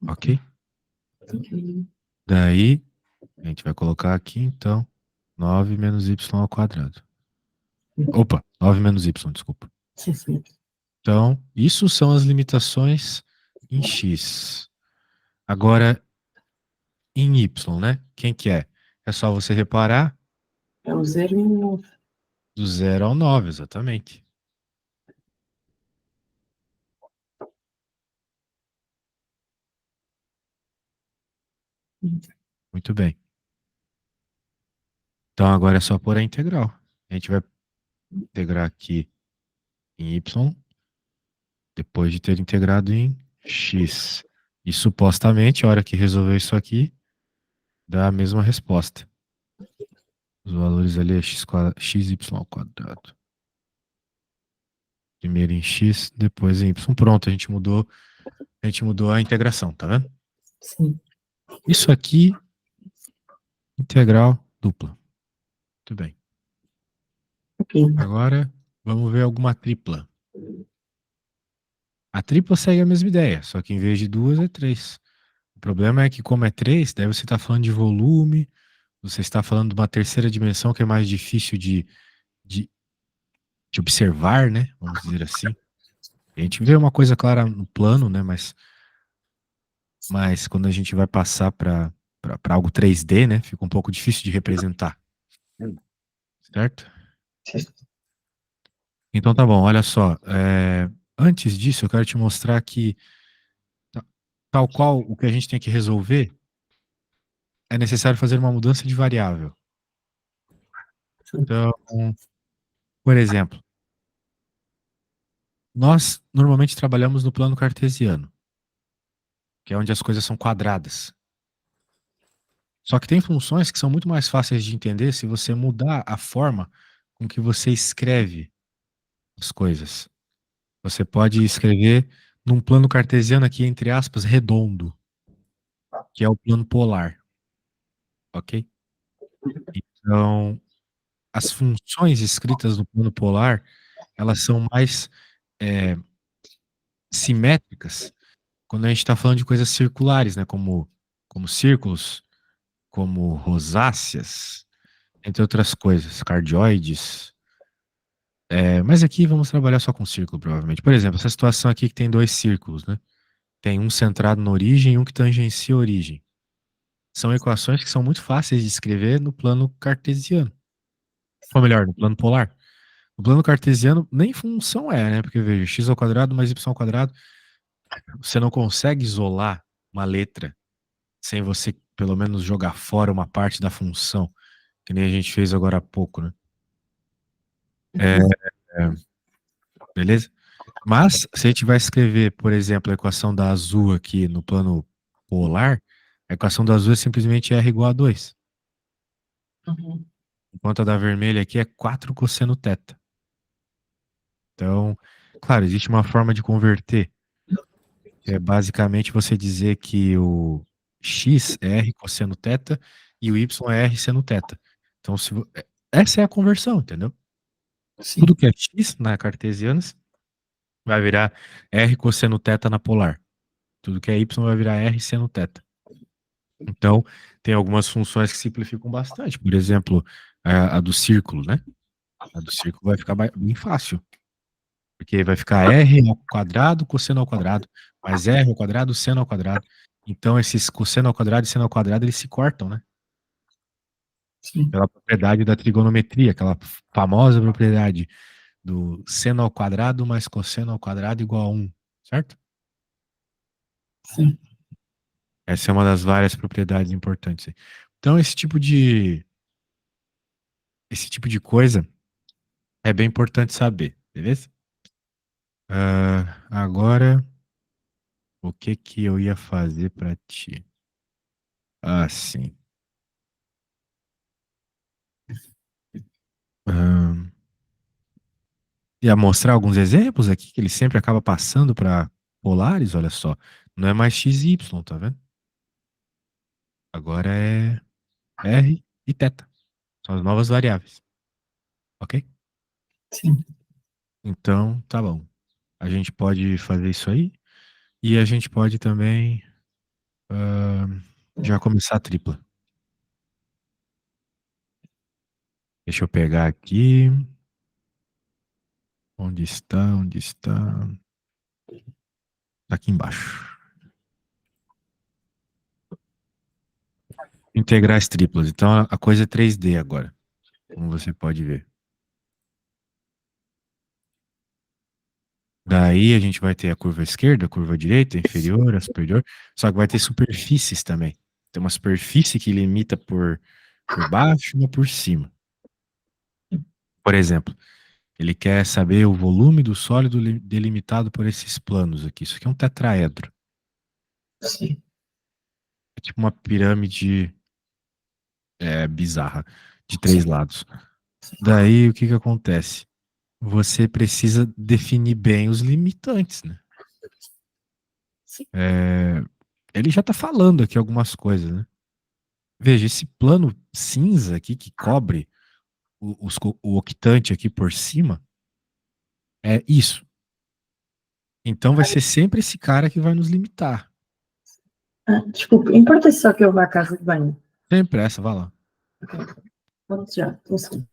[SPEAKER 1] Ok?
[SPEAKER 2] Ok.
[SPEAKER 1] Daí, a gente vai colocar aqui, então, 9 menos y ao quadrado. Opa, 9 menos y, desculpa.
[SPEAKER 2] Sim, sim.
[SPEAKER 1] Então, isso são as limitações em x. Agora, em y, né? Quem que é? É só você reparar
[SPEAKER 2] É o 0 e o 9.
[SPEAKER 1] do 0 ao 9, exatamente. Muito bem. Então, agora é só pôr a integral. A gente vai integrar aqui em y, depois de ter integrado em x. E supostamente, a hora que resolver isso aqui, dá a mesma resposta. Os valores ali é xy ao quadrado. Primeiro em x, depois em y. Pronto, a gente mudou a integração, tá vendo?
[SPEAKER 2] Sim.
[SPEAKER 1] Isso aqui, integral dupla. Muito bem.
[SPEAKER 2] Ok.
[SPEAKER 1] Agora, vamos ver alguma tripla. A tripla segue a mesma ideia, só que em vez de duas é três. O problema é que, como é três, daí você está falando de volume, você está falando de uma terceira dimensão que é mais difícil de, de observar, né? Vamos dizer assim. A gente vê uma coisa clara no plano, né? Mas quando a gente vai passar para algo 3D, né? Fica um pouco difícil de representar, certo? Então tá bom, olha só. Antes disso, eu quero te mostrar que, tal qual o que a gente tem que resolver, é necessário fazer uma mudança de variável. Então, por exemplo, nós normalmente trabalhamos no plano cartesiano, que é onde as coisas são quadradas. Só que tem funções que são muito mais fáceis de entender se você mudar a forma com que você escreve as coisas. Você pode escrever num plano cartesiano aqui, entre aspas, redondo, que é o plano polar, ok? Então, as funções escritas no plano polar, elas são mais é, simétricas quando a gente está falando de coisas circulares, né? Como círculos, como rosáceas, entre outras coisas, cardioides. Mas aqui vamos trabalhar só com círculo, provavelmente. Por exemplo, essa situação aqui que tem dois círculos, né? Tem um centrado na origem e um que tangencia a origem. São equações que são muito fáceis de escrever no plano cartesiano. Ou melhor, no plano polar. No plano cartesiano, nem função é, né? Porque veja, x ao quadrado mais y ao quadrado, você não consegue isolar uma letra sem você, pelo menos, jogar fora uma parte da função, que nem a gente fez agora há pouco, né? É, é, beleza? Mas, se a gente vai escrever, por exemplo, a equação da azul aqui no plano polar, a equação da azul é simplesmente R igual a 2.
[SPEAKER 2] Uhum.
[SPEAKER 1] Enquanto a da vermelha aqui é 4 cosseno θ. Então, claro, existe uma forma de converter, que é basicamente você dizer que o x é R cosseno θ e o y é R seno θ. Então, essa é a conversão, entendeu? Tudo
[SPEAKER 2] Sim,
[SPEAKER 1] que é x na cartesiana vai virar R cosseno θ na polar. Tudo que é y vai virar R seno θ. Então, tem algumas funções que simplificam bastante. Por exemplo, a do círculo, né? A do círculo vai ficar bem fácil. Porque vai ficar R ao quadrado, cosseno ao quadrado, mais R ao quadrado, seno ao quadrado. Então, esses cosseno ao quadrado e seno ao quadrado, eles se cortam, né?
[SPEAKER 2] sim,
[SPEAKER 1] Pela propriedade da trigonometria, aquela famosa propriedade do seno ao quadrado mais cosseno ao quadrado igual a 1, certo?
[SPEAKER 2] sim,
[SPEAKER 1] Essa é uma das várias propriedades importantes. Então, esse tipo de coisa é bem importante saber, beleza? Agora, o que que eu ia fazer para ti? Ah, sim. Ahn, Ia mostrar alguns exemplos aqui que ele sempre acaba passando para polares, olha só. Não é mais x e y, tá vendo? Agora é r e θ. São as novas variáveis, ok?
[SPEAKER 2] sim.
[SPEAKER 1] Então, tá bom. A gente pode fazer isso aí e a gente pode também já começar a tripla. Deixa eu pegar aqui. Onde está? Onde está? Tá aqui embaixo. Integrais triplas. Então a coisa é 3D agora, como você pode ver. Daí a gente vai ter a curva esquerda, a curva direita, a inferior, a superior. Só que vai ter superfícies também. Tem uma superfície que limita por baixo e uma por cima. Por exemplo, ele quer saber o volume do sólido delimitado por esses planos aqui. Isso aqui é um tetraedro.
[SPEAKER 2] Sim.
[SPEAKER 1] É tipo uma pirâmide bizarra, de 3 lados. Daí o que que acontece? Você precisa definir bem os limitantes, né?
[SPEAKER 2] Sim.
[SPEAKER 1] É, ele já está falando aqui algumas coisas, né? Veja, esse plano cinza aqui que cobre o octante aqui por cima é isso. Então vai ser sempre esse cara que vai nos limitar.
[SPEAKER 2] Desculpa, importa só que eu vá à casa de banho.
[SPEAKER 1] Sem pressa, vai lá.
[SPEAKER 2] Pronto, já, estou sim.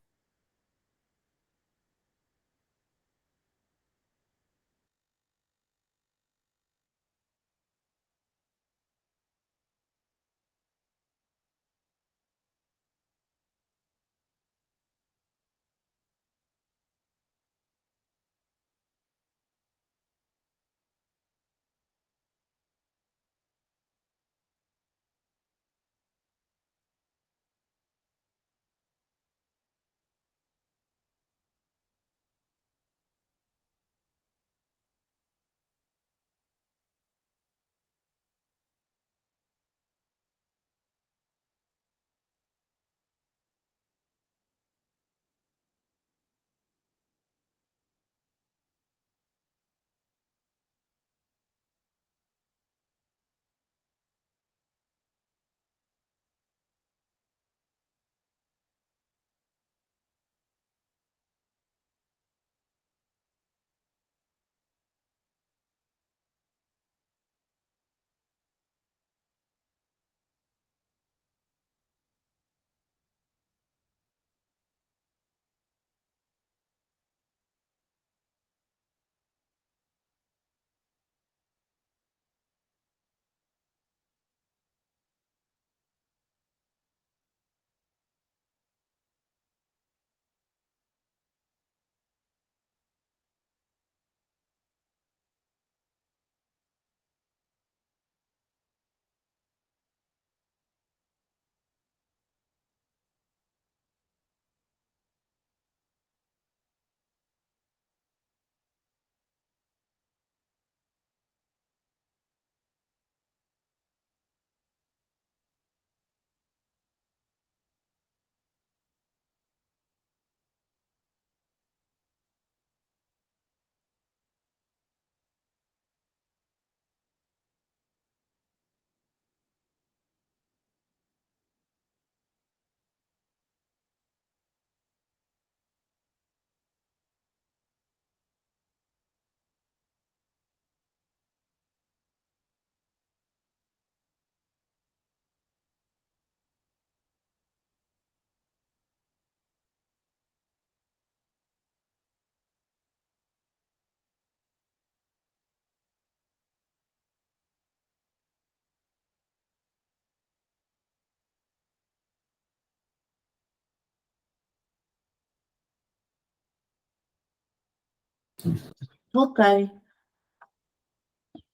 [SPEAKER 2] Voltei.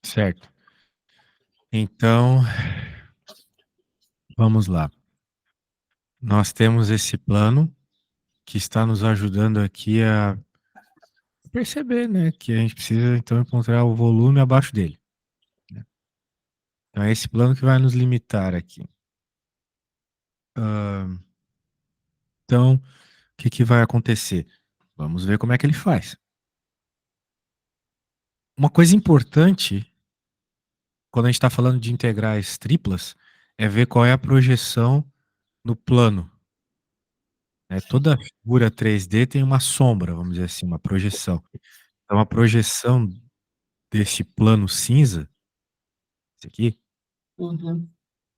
[SPEAKER 1] Certo. Então, vamos lá. Nós temos esse plano que está nos ajudando aqui a perceber, né, que a gente precisa então encontrar o volume abaixo dele, né? Então é esse plano que vai nos limitar aqui. Então, o que que vai acontecer? Vamos ver como é que ele faz. Uma coisa importante quando a gente está falando de integrais triplas é ver qual é a projeção no plano, né? Toda figura 3D tem uma sombra, vamos dizer assim, uma projeção. Então a projeção deste plano cinza, esse aqui,
[SPEAKER 2] Uhum.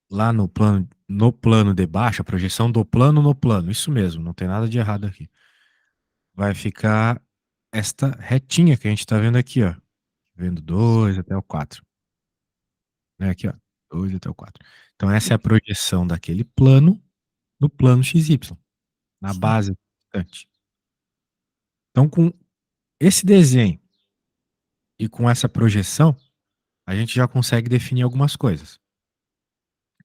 [SPEAKER 1] lá no plano de baixo, a projeção do plano no plano, isso mesmo, não tem nada de errado aqui. Vai ficar esta retinha que a gente está vendo aqui, ó. Vendo 2 até o 4, né? Aqui, ó, 2 até o 4. Então essa é a projeção daquele plano no plano XY, na base distante. Então com esse desenho e com essa projeção, a gente já consegue definir algumas coisas.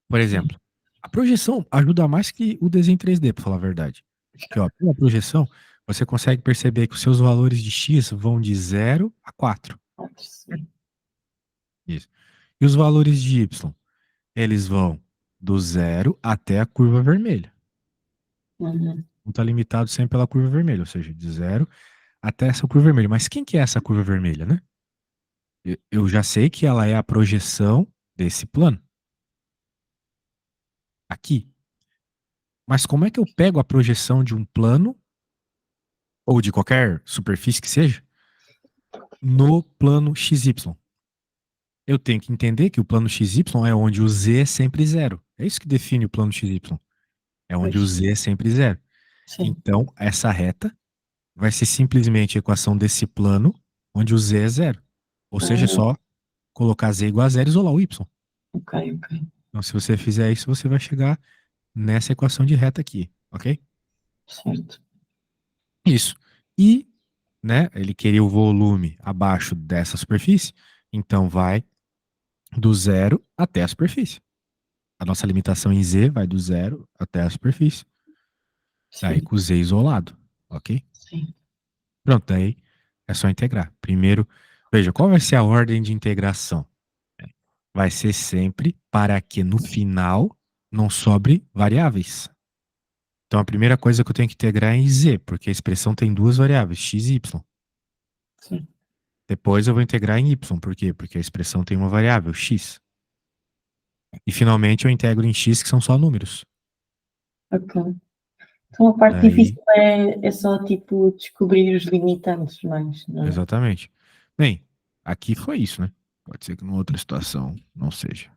[SPEAKER 1] Por exemplo, a projeção ajuda mais que o desenho 3D, para falar a verdade. Porque, ó, pela projeção, você consegue perceber que os seus valores de x vão de 0 a 4.
[SPEAKER 2] Sim.
[SPEAKER 1] Isso. E os valores de y, eles vão do 0 até a curva vermelha.
[SPEAKER 2] Uhum.
[SPEAKER 1] Não está limitado sempre pela curva vermelha, ou seja, de 0 até essa curva vermelha. Mas quem que é essa curva vermelha, né? Eu já sei que ela é a projeção desse plano. Aqui. Mas como é que eu pego a projeção de um plano, ou de qualquer superfície que seja, no plano XY. Eu tenho que entender que o plano XY é onde o Z é sempre zero. É isso que define o plano XY. É onde o
[SPEAKER 2] Pois,
[SPEAKER 1] Z é sempre zero.
[SPEAKER 2] sim.
[SPEAKER 1] Então, essa reta vai ser simplesmente a equação desse plano onde o Z é zero. Ou seja, é
[SPEAKER 2] Ah,
[SPEAKER 1] só colocar Z igual a zero e isolar o Y.
[SPEAKER 2] ok, ok.
[SPEAKER 1] Então, se você fizer isso, você vai chegar nessa equação de reta aqui, ok?
[SPEAKER 2] Certo.
[SPEAKER 1] Isso. E, né, ele queria o volume abaixo dessa superfície, então vai do zero até a superfície. A nossa limitação em Z vai do zero até a superfície. Daí
[SPEAKER 2] Sim,
[SPEAKER 1] com o Z isolado, ok?
[SPEAKER 2] sim.
[SPEAKER 1] Pronto, daí é só integrar. Primeiro, veja, qual vai ser a ordem de integração? Vai ser sempre para que no final não sobre variáveis. Então a primeira coisa que eu tenho que integrar é em Z, porque a expressão tem duas variáveis, x e y.
[SPEAKER 2] Sim.
[SPEAKER 1] Depois eu vou integrar em y, por quê? Porque a expressão tem uma variável, x. E finalmente eu integro em x, que são só números.
[SPEAKER 2] Ok. Então a parte
[SPEAKER 1] Daí,
[SPEAKER 2] difícil é só tipo descobrir os limitantes mais, não é?
[SPEAKER 1] exatamente. Bem, aqui foi isso, né? Pode ser que numa outra situação não seja.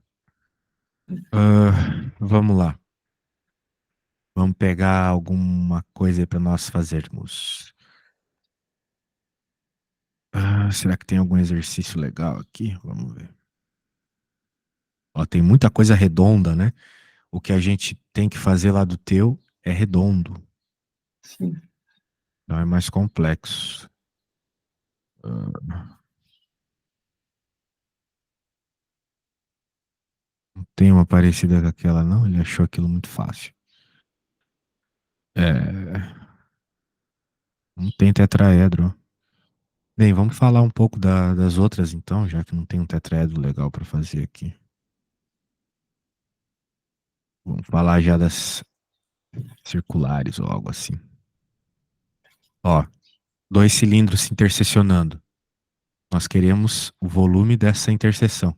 [SPEAKER 1] Vamos lá. Vamos pegar alguma coisa aí para nós fazermos. Será que tem algum exercício legal aqui? Vamos ver. Ó, tem muita coisa redonda, né? O que a gente tem que fazer lá do teu é redondo,
[SPEAKER 2] Sim.
[SPEAKER 1] não é mais complexo. Ah, não tem uma parecida com aquela, não? Ele achou aquilo muito fácil. É, não tem tetraedro. Bem, vamos falar um pouco das outras então, já que não tem um tetraedro legal para fazer aqui. Vamos falar já das circulares ou algo assim. Ó, dois cilindros se intersecionando. Nós queremos o volume dessa interseção.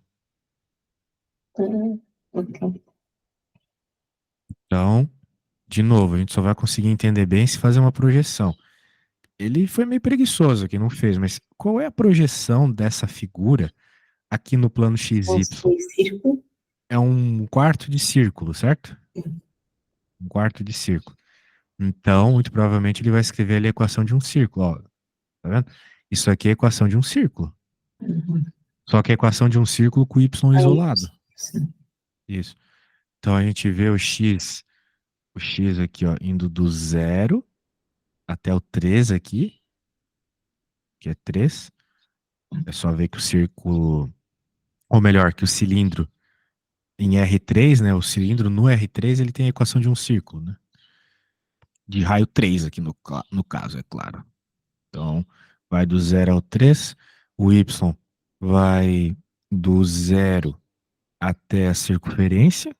[SPEAKER 2] Ok.
[SPEAKER 1] Então, de novo, a gente só vai conseguir entender bem se fazer uma projeção. Ele foi meio preguiçoso aqui, não fez, mas qual é a projeção dessa figura aqui no plano
[SPEAKER 2] Um
[SPEAKER 1] XY?
[SPEAKER 2] semicírculo.
[SPEAKER 1] É um quarto de círculo, certo? Um quarto de círculo. Então, muito provavelmente ele vai escrever ali a equação de um círculo, ó. Tá vendo? Isso aqui é a equação de um círculo.
[SPEAKER 2] Uhum.
[SPEAKER 1] Só que é a equação de um círculo com y
[SPEAKER 2] Aí,
[SPEAKER 1] isolado.
[SPEAKER 2] sim.
[SPEAKER 1] Isso. Então a gente vê o x aqui, ó, indo do zero até o 3 aqui, que é 3. É só ver que o círculo, ou melhor, que o cilindro em R3, né? O cilindro no R3 ele tem a equação de um círculo, né? De raio 3 aqui no caso, é claro. Então, vai do zero ao 3. O Y vai do zero até a circunferência.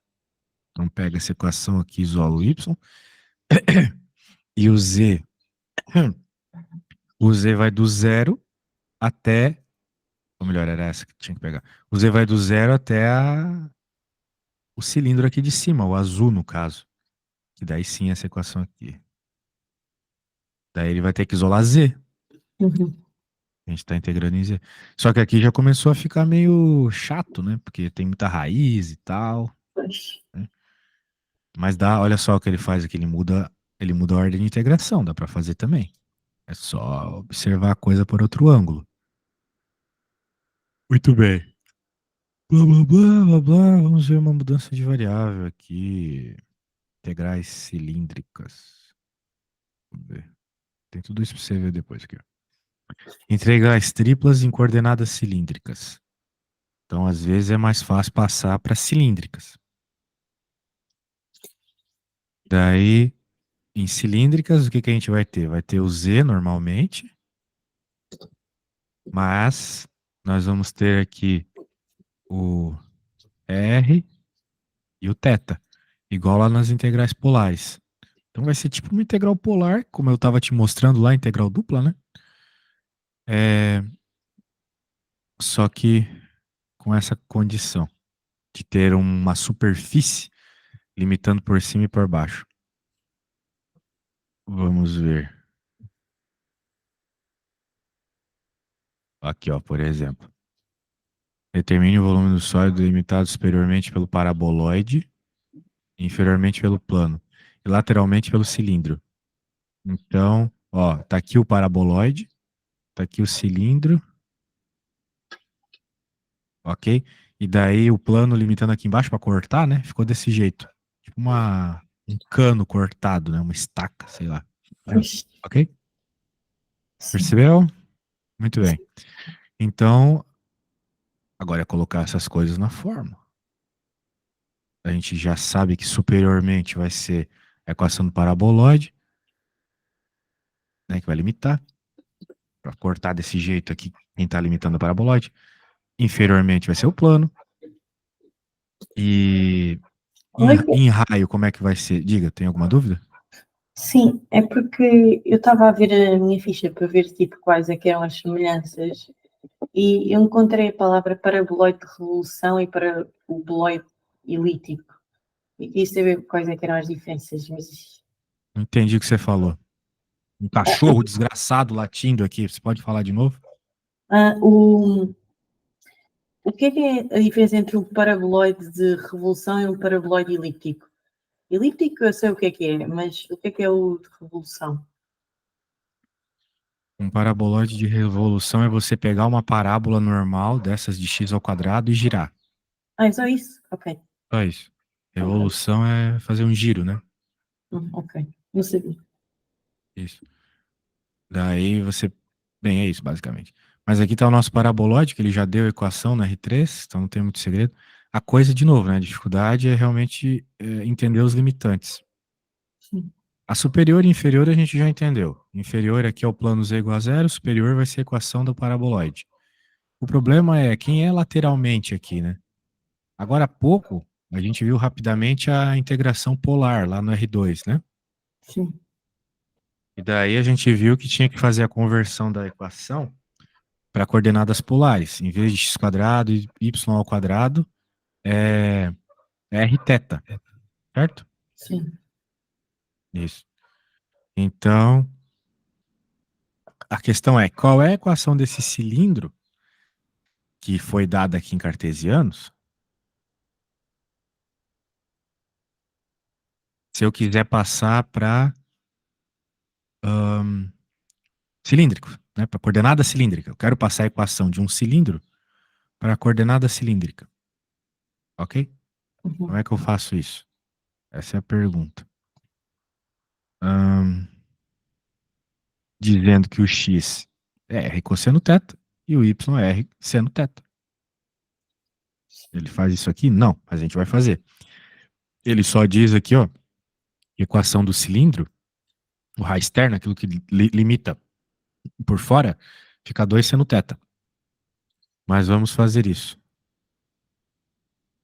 [SPEAKER 1] Então, pega essa equação aqui, isola o Y. E o Z vai do zero até, ou melhor, era essa que tinha que pegar. O Z vai do zero até o cilindro aqui de cima, o azul no caso. Que daí sim essa equação aqui. Daí ele vai ter que isolar Z.
[SPEAKER 2] Uhum.
[SPEAKER 1] A gente está integrando em Z. Só que aqui já começou a ficar meio chato, né? Porque tem muita raiz e tal,
[SPEAKER 2] Pois.
[SPEAKER 1] né? Mas dá, olha só o que ele faz aqui, ele muda a ordem de integração, dá para fazer também. É só observar a coisa por outro ângulo. Muito bem. Blá, blá, blá, blá, blá. Vamos ver uma mudança de variável aqui. Integrais cilíndricas. Vamos ver. Tem tudo isso para você ver depois aqui, ó. Integrais triplas em coordenadas cilíndricas. Então, às vezes, é mais fácil passar para cilíndricas. Daí, em cilíndricas, o que que a gente vai ter? Vai ter o Z normalmente, mas nós vamos ter aqui o R e o θ, igual lá nas integrais polares. Então vai ser tipo uma integral polar, como eu estava te mostrando lá, integral dupla, né? É, só que com essa condição de ter uma superfície limitando por cima e por baixo. Vamos ver. Aqui, ó, por exemplo. Determine o volume do sólido delimitado superiormente pelo paraboloide, inferiormente pelo plano e lateralmente pelo cilindro. Então, ó, tá aqui o paraboloide, tá aqui o cilindro, ok? E daí o plano limitando aqui embaixo para cortar, né? Ficou desse jeito. Tipo um cano cortado, né? Uma estaca, sei lá.
[SPEAKER 2] Pois,
[SPEAKER 1] Ok?
[SPEAKER 2] sim.
[SPEAKER 1] Percebeu? Muito bem. Então, agora é colocar essas coisas na forma. A gente já sabe que superiormente vai ser a equação do paraboloide, né? Que vai limitar. Para cortar desse jeito aqui, quem está limitando o paraboloide. Inferiormente vai ser o plano. E
[SPEAKER 2] Olha,
[SPEAKER 1] em raio, como é que vai ser? Diga, tem alguma dúvida?
[SPEAKER 2] sim, é porque eu estava a ver a minha ficha para ver tipo quais é que eram as semelhanças e eu encontrei a palavra paraboloide de revolução e para o boloide elíptico. E quis saber quais é que eram as diferenças, mas
[SPEAKER 1] Não entendi o que você falou. Um cachorro desgraçado latindo aqui. Você pode falar de novo?
[SPEAKER 2] ah, o que é a diferença entre um paraboloide de revolução e um paraboloide elíptico? Elíptico eu sei o que é, mas o que é o de revolução?
[SPEAKER 1] Um paraboloide de revolução é você pegar uma parábola normal, dessas de x ao quadrado, e girar.
[SPEAKER 2] Ah, é só isso? Ok,
[SPEAKER 1] Só isso.
[SPEAKER 2] ok,
[SPEAKER 1] Revolução é fazer um giro, né?
[SPEAKER 2] ok. Não sabia.
[SPEAKER 1] Isso. Daí você. Bem, é isso, basicamente. Mas aqui está o nosso paraboloide, que ele já deu a equação na R3, então não tem muito segredo. A coisa, de novo, né? A dificuldade é realmente entender os limitantes.
[SPEAKER 2] Sim,
[SPEAKER 1] A superior e inferior a gente já entendeu. Inferior aqui é o plano z igual a zero, superior vai ser a equação do paraboloide. O problema é quem é lateralmente aqui, né? Agora há pouco, a gente viu rapidamente a integração polar lá no R2, né?
[SPEAKER 2] sim,
[SPEAKER 1] E daí a gente viu que tinha que fazer a conversão da equação para coordenadas polares. Em vez de x quadrado e y ao quadrado, é r θ, certo?
[SPEAKER 2] sim.
[SPEAKER 1] Isso. Então, a questão é, qual é a equação desse cilindro que foi dada aqui em cartesianos, se eu quiser passar para cilíndrico, né? Para coordenada cilíndrica. Eu quero passar a equação de um cilindro para a coordenada cilíndrica. Ok? Como
[SPEAKER 2] Uhum.
[SPEAKER 1] é que eu faço isso? Essa é a pergunta. Ahn, dizendo que o x é r cosseno θ e o y é r seno θ. Ele faz isso aqui? Não, mas a gente vai fazer. Ele só diz aqui, ó, equação do cilindro, o raio externo, aquilo que limita por fora, fica 2 seno θ. Mas vamos fazer isso.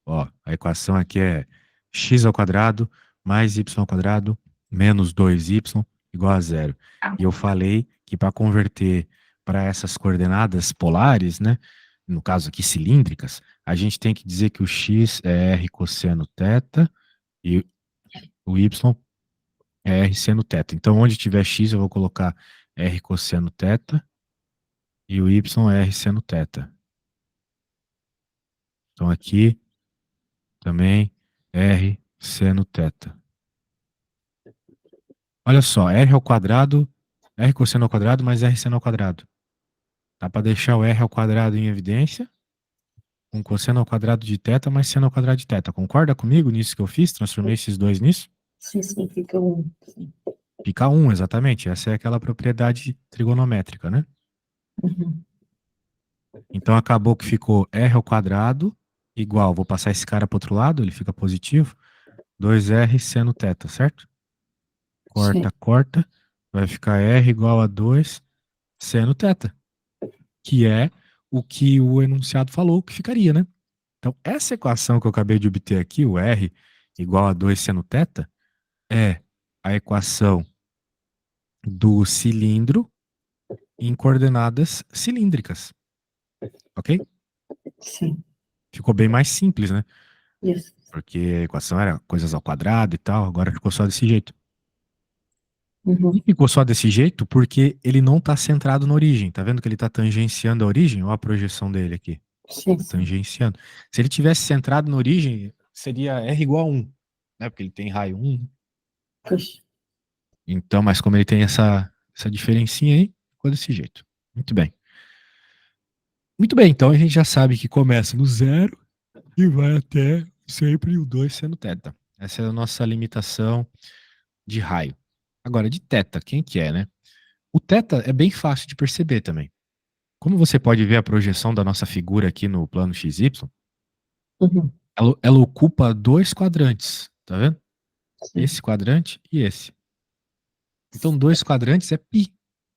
[SPEAKER 1] Ó, a equação aqui é x ao quadrado mais y ao quadrado menos 2y igual a zero. E eu falei que para converter para essas coordenadas polares, né, no caso aqui cilíndricas, a gente tem que dizer que o x é r cosseno θ e o y é r seno θ. Então, onde tiver x, eu vou colocar r cosseno θ e o y é r seno θ. Então, aqui também r seno θ. Olha só, r ao quadrado, r cosseno ao quadrado mais r seno ao quadrado. Dá para deixar o r ao quadrado em evidência, com cosseno ao quadrado de θ mais seno ao quadrado de θ. Concorda comigo nisso que eu fiz? Transformei esses dois nisso?
[SPEAKER 2] Sim, significa um. Sim.
[SPEAKER 1] Fica 1, exatamente. Essa é aquela propriedade trigonométrica, né?
[SPEAKER 2] Uhum.
[SPEAKER 1] Então acabou que ficou r ao quadrado igual, vou passar esse cara para outro lado, ele fica positivo, 2r seno θ, certo?
[SPEAKER 2] Sim,
[SPEAKER 1] Corta, corta, vai ficar r igual a 2 seno θ, que é o que o enunciado falou que ficaria, né? Então, essa equação que eu acabei de obter aqui, o R igual a 2 seno θ, é a equação do cilindro em coordenadas cilíndricas, ok?
[SPEAKER 2] sim.
[SPEAKER 1] Ficou bem mais simples, né?
[SPEAKER 2] Isso.
[SPEAKER 1] Porque a equação era coisas ao quadrado e tal, agora ficou só desse jeito.
[SPEAKER 2] Uhum.
[SPEAKER 1] E ficou só desse jeito porque ele não está centrado na origem. Tá vendo que ele está tangenciando a origem? Olha a projeção dele aqui.
[SPEAKER 2] Sim,
[SPEAKER 1] Tá
[SPEAKER 2] sim.
[SPEAKER 1] tangenciando. Se ele tivesse centrado na origem, seria R igual a 1, né? Porque ele tem raio 1.
[SPEAKER 2] Pois.
[SPEAKER 1] Então, mas como ele tem essa diferencinha aí, ficou desse jeito. Muito bem. Muito bem, então a gente já sabe que começa no zero e vai até sempre o 2 sendo teta. Essa é a nossa limitação de raio. Agora, de teta, quem que é, né? O teta é bem fácil de perceber também. Como você pode ver a projeção da nossa figura aqui no plano XY,
[SPEAKER 2] Uhum.
[SPEAKER 1] ela ocupa dois quadrantes, tá vendo?
[SPEAKER 2] Sim.
[SPEAKER 1] Esse quadrante e esse. Então, dois quadrantes é π,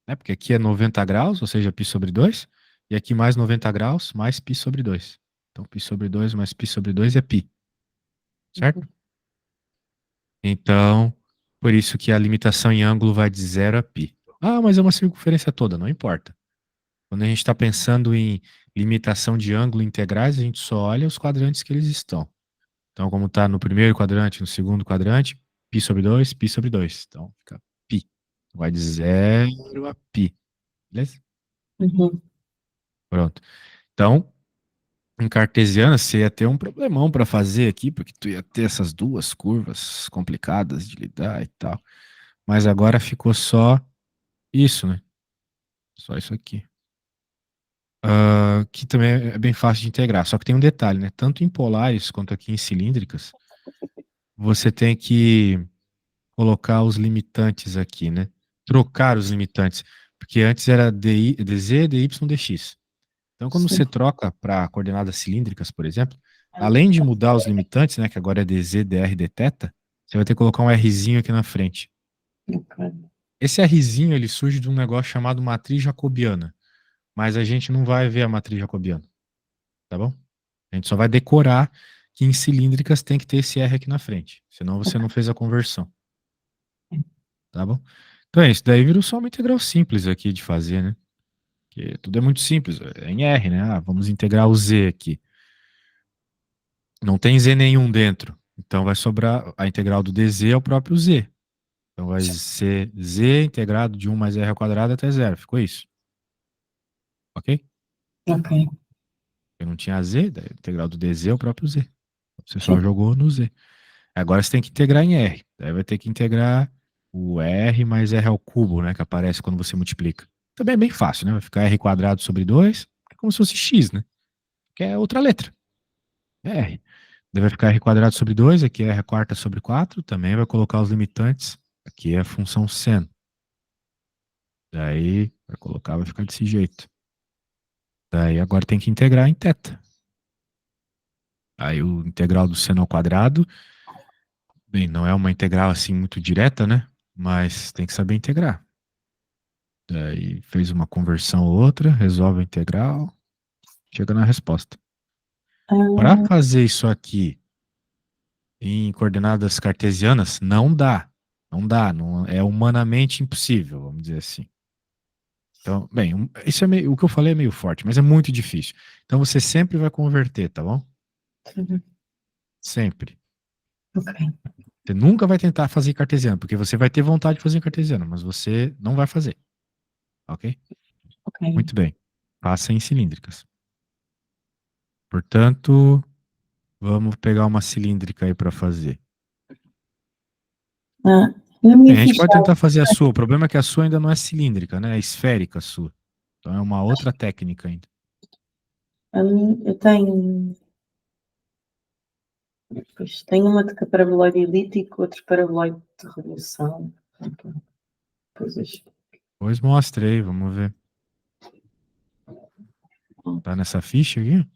[SPEAKER 1] né? Porque aqui é 90 graus, ou seja, π sobre 2, e aqui mais 90 graus, mais π sobre 2. Então, π sobre 2 mais π sobre 2 é π, certo?
[SPEAKER 2] Uhum.
[SPEAKER 1] Então, por isso que a limitação em ângulo vai de 0 a π. Ah, mas é uma circunferência toda, não importa. Quando a gente está pensando em limitação de ângulo integrais, a gente só olha os quadrantes que eles estão. Então, como está no primeiro quadrante, no segundo quadrante, π sobre 2, π sobre 2. Então, fica π. Vai de 0 a π. Beleza?
[SPEAKER 2] Uhum.
[SPEAKER 1] Pronto. Então, em cartesiana, você ia ter um problemão para fazer aqui, porque tu ia ter essas duas curvas complicadas de lidar e tal. Mas agora ficou só isso, né? Só isso aqui. Que também é bem fácil de integrar. Só que tem um detalhe, né? Tanto em polares quanto aqui em cilíndricas, você tem que colocar os limitantes aqui, né? Trocar os limitantes. Porque antes era dz, dy, dx. Então, quando você
[SPEAKER 2] Sim.
[SPEAKER 1] troca para coordenadas cilíndricas, por exemplo, além de mudar os limitantes, né, que agora é dz, dr, dθ, você vai ter que colocar um rzinho aqui na frente.
[SPEAKER 2] Ok.
[SPEAKER 1] Esse rzinho, ele surge de um negócio chamado matriz jacobiana, mas a gente não vai ver a matriz jacobiana, tá bom? A gente só vai decorar que em cilíndricas tem que ter esse R aqui na frente, senão você não fez a conversão, tá bom? Então é isso, daí virou só uma integral simples aqui de fazer, né? Porque tudo é muito simples, é em R, né? Ah, vamos integrar o Z aqui. Não tem Z nenhum dentro. Então vai sobrar a integral do dz é o próprio Z. Então vai ser Z integrado de 1 mais R ao quadrado até zero. Ficou isso. Ok?
[SPEAKER 2] Ok.
[SPEAKER 1] Eu não tinha Z, daí a integral do dz é o próprio Z. Você só
[SPEAKER 2] Sim.
[SPEAKER 1] jogou no Z. Agora você tem que integrar em R. Daí vai ter que integrar o R mais R ao cubo, né? Que aparece quando você multiplica. Também é bem fácil, né? Vai ficar R quadrado sobre 2, é como se fosse X, né? Que é outra letra. É R. Daí vai ficar R quadrado sobre 2, aqui é R quarta sobre 4, também vai colocar os limitantes, aqui é a função seno. Daí vai colocar, vai ficar desse jeito. Daí agora tem que integrar em θ. Aí o integral do seno ao quadrado, bem, não é uma integral assim muito direta, né? Mas tem que saber integrar. Daí fez uma conversão ou outra, resolve a integral, chega na resposta. Para
[SPEAKER 2] Ah,
[SPEAKER 1] fazer isso aqui em coordenadas cartesianas, não dá. Não dá, não, é humanamente impossível, vamos dizer assim. Então, bem, isso é meio, o que eu falei é meio forte, mas é muito difícil. Então você sempre vai converter, tá bom?
[SPEAKER 2] uhum.
[SPEAKER 1] Sempre.
[SPEAKER 2] Ok.
[SPEAKER 1] Você nunca vai tentar fazer em cartesiano, porque você vai ter vontade de fazer em cartesiano, mas você não vai fazer, ok?
[SPEAKER 2] Ok.
[SPEAKER 1] Muito bem. Faça em cilíndricas. Portanto, vamos pegar uma cilíndrica aí para fazer.
[SPEAKER 2] Ah, na
[SPEAKER 1] Bem,
[SPEAKER 2] minha
[SPEAKER 1] a gente
[SPEAKER 2] ficha,
[SPEAKER 1] pode tentar fazer a sua. O problema é que a sua ainda não é cilíndrica, né? É esférica a sua. Então é uma outra técnica ainda.
[SPEAKER 2] eu tenho, pois, tenho uma de paraboloide elíptico, outro paraboloide de revolução. Coisas.
[SPEAKER 1] Pois mostre aí, vamos ver. Tá nessa ficha aqui?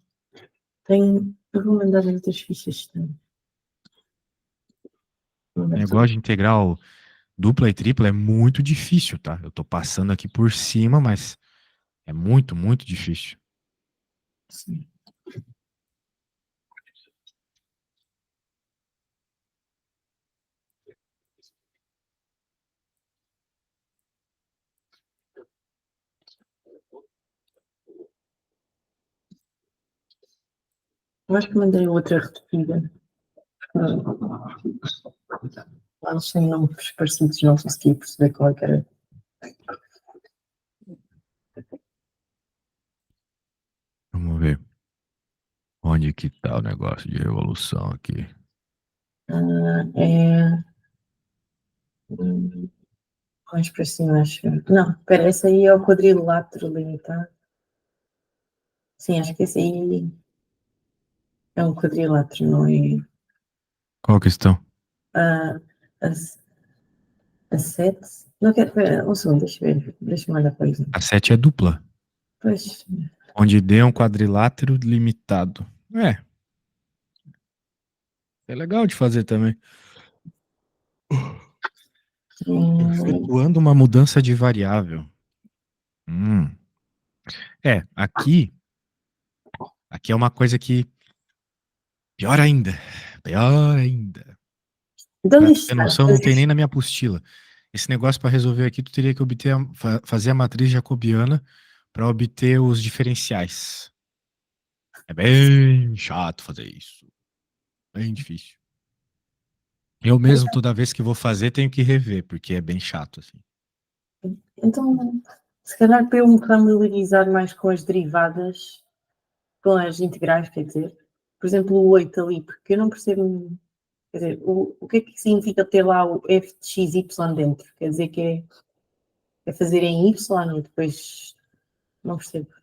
[SPEAKER 2] Tenho, eu vou mandar as outras fichas. Tenho. Vou mandar tudo.
[SPEAKER 1] Negócio de integral dupla e tripla é muito difícil, tá? Eu tô passando aqui por cima, mas é muito, muito difícil.
[SPEAKER 2] Sim. Eu acho que mandei outra repetida. Ah, Eles têm nomes parecidos, não consegui perceber qual é que era.
[SPEAKER 1] Vamos ver. Onde que tá o negócio de revolução aqui?
[SPEAKER 2] É. Mais para cima, acho. Não, espera, esse aí é o quadrilátero limitado. Sim, acho que esse aí é um quadrilátero, não é?
[SPEAKER 1] Qual a questão?
[SPEAKER 2] A, a, a 7. Não quero. Espera, um segundo, deixa eu ver. Deixa-me olhar para isso.
[SPEAKER 1] A 7 é dupla.
[SPEAKER 2] Pois.
[SPEAKER 1] Onde D é um quadrilátero limitado. É legal de fazer também.
[SPEAKER 2] Hum,
[SPEAKER 1] Efetuando uma mudança de variável. Aqui é uma coisa que pior ainda. Pior ainda.
[SPEAKER 2] então,
[SPEAKER 1] Pra tu
[SPEAKER 2] deixa
[SPEAKER 1] ter
[SPEAKER 2] estar.
[SPEAKER 1] noção, não tem nem na minha apostila. Esse negócio para resolver aqui, tu teria que obter fazer a matriz jacobiana para obter os diferenciais. É bem chato fazer isso. Bem difícil. Eu mesmo, toda vez que vou fazer, tenho que rever, porque é bem chato, assim.
[SPEAKER 2] Então, se calhar para eu me familiarizar mais com as derivadas, com as integrais, quer dizer, por exemplo, o 8 ali, porque eu não percebo, quer dizer, o que é que significa ter lá o f de x, y dentro? Quer dizer que é fazer em y e depois não percebo.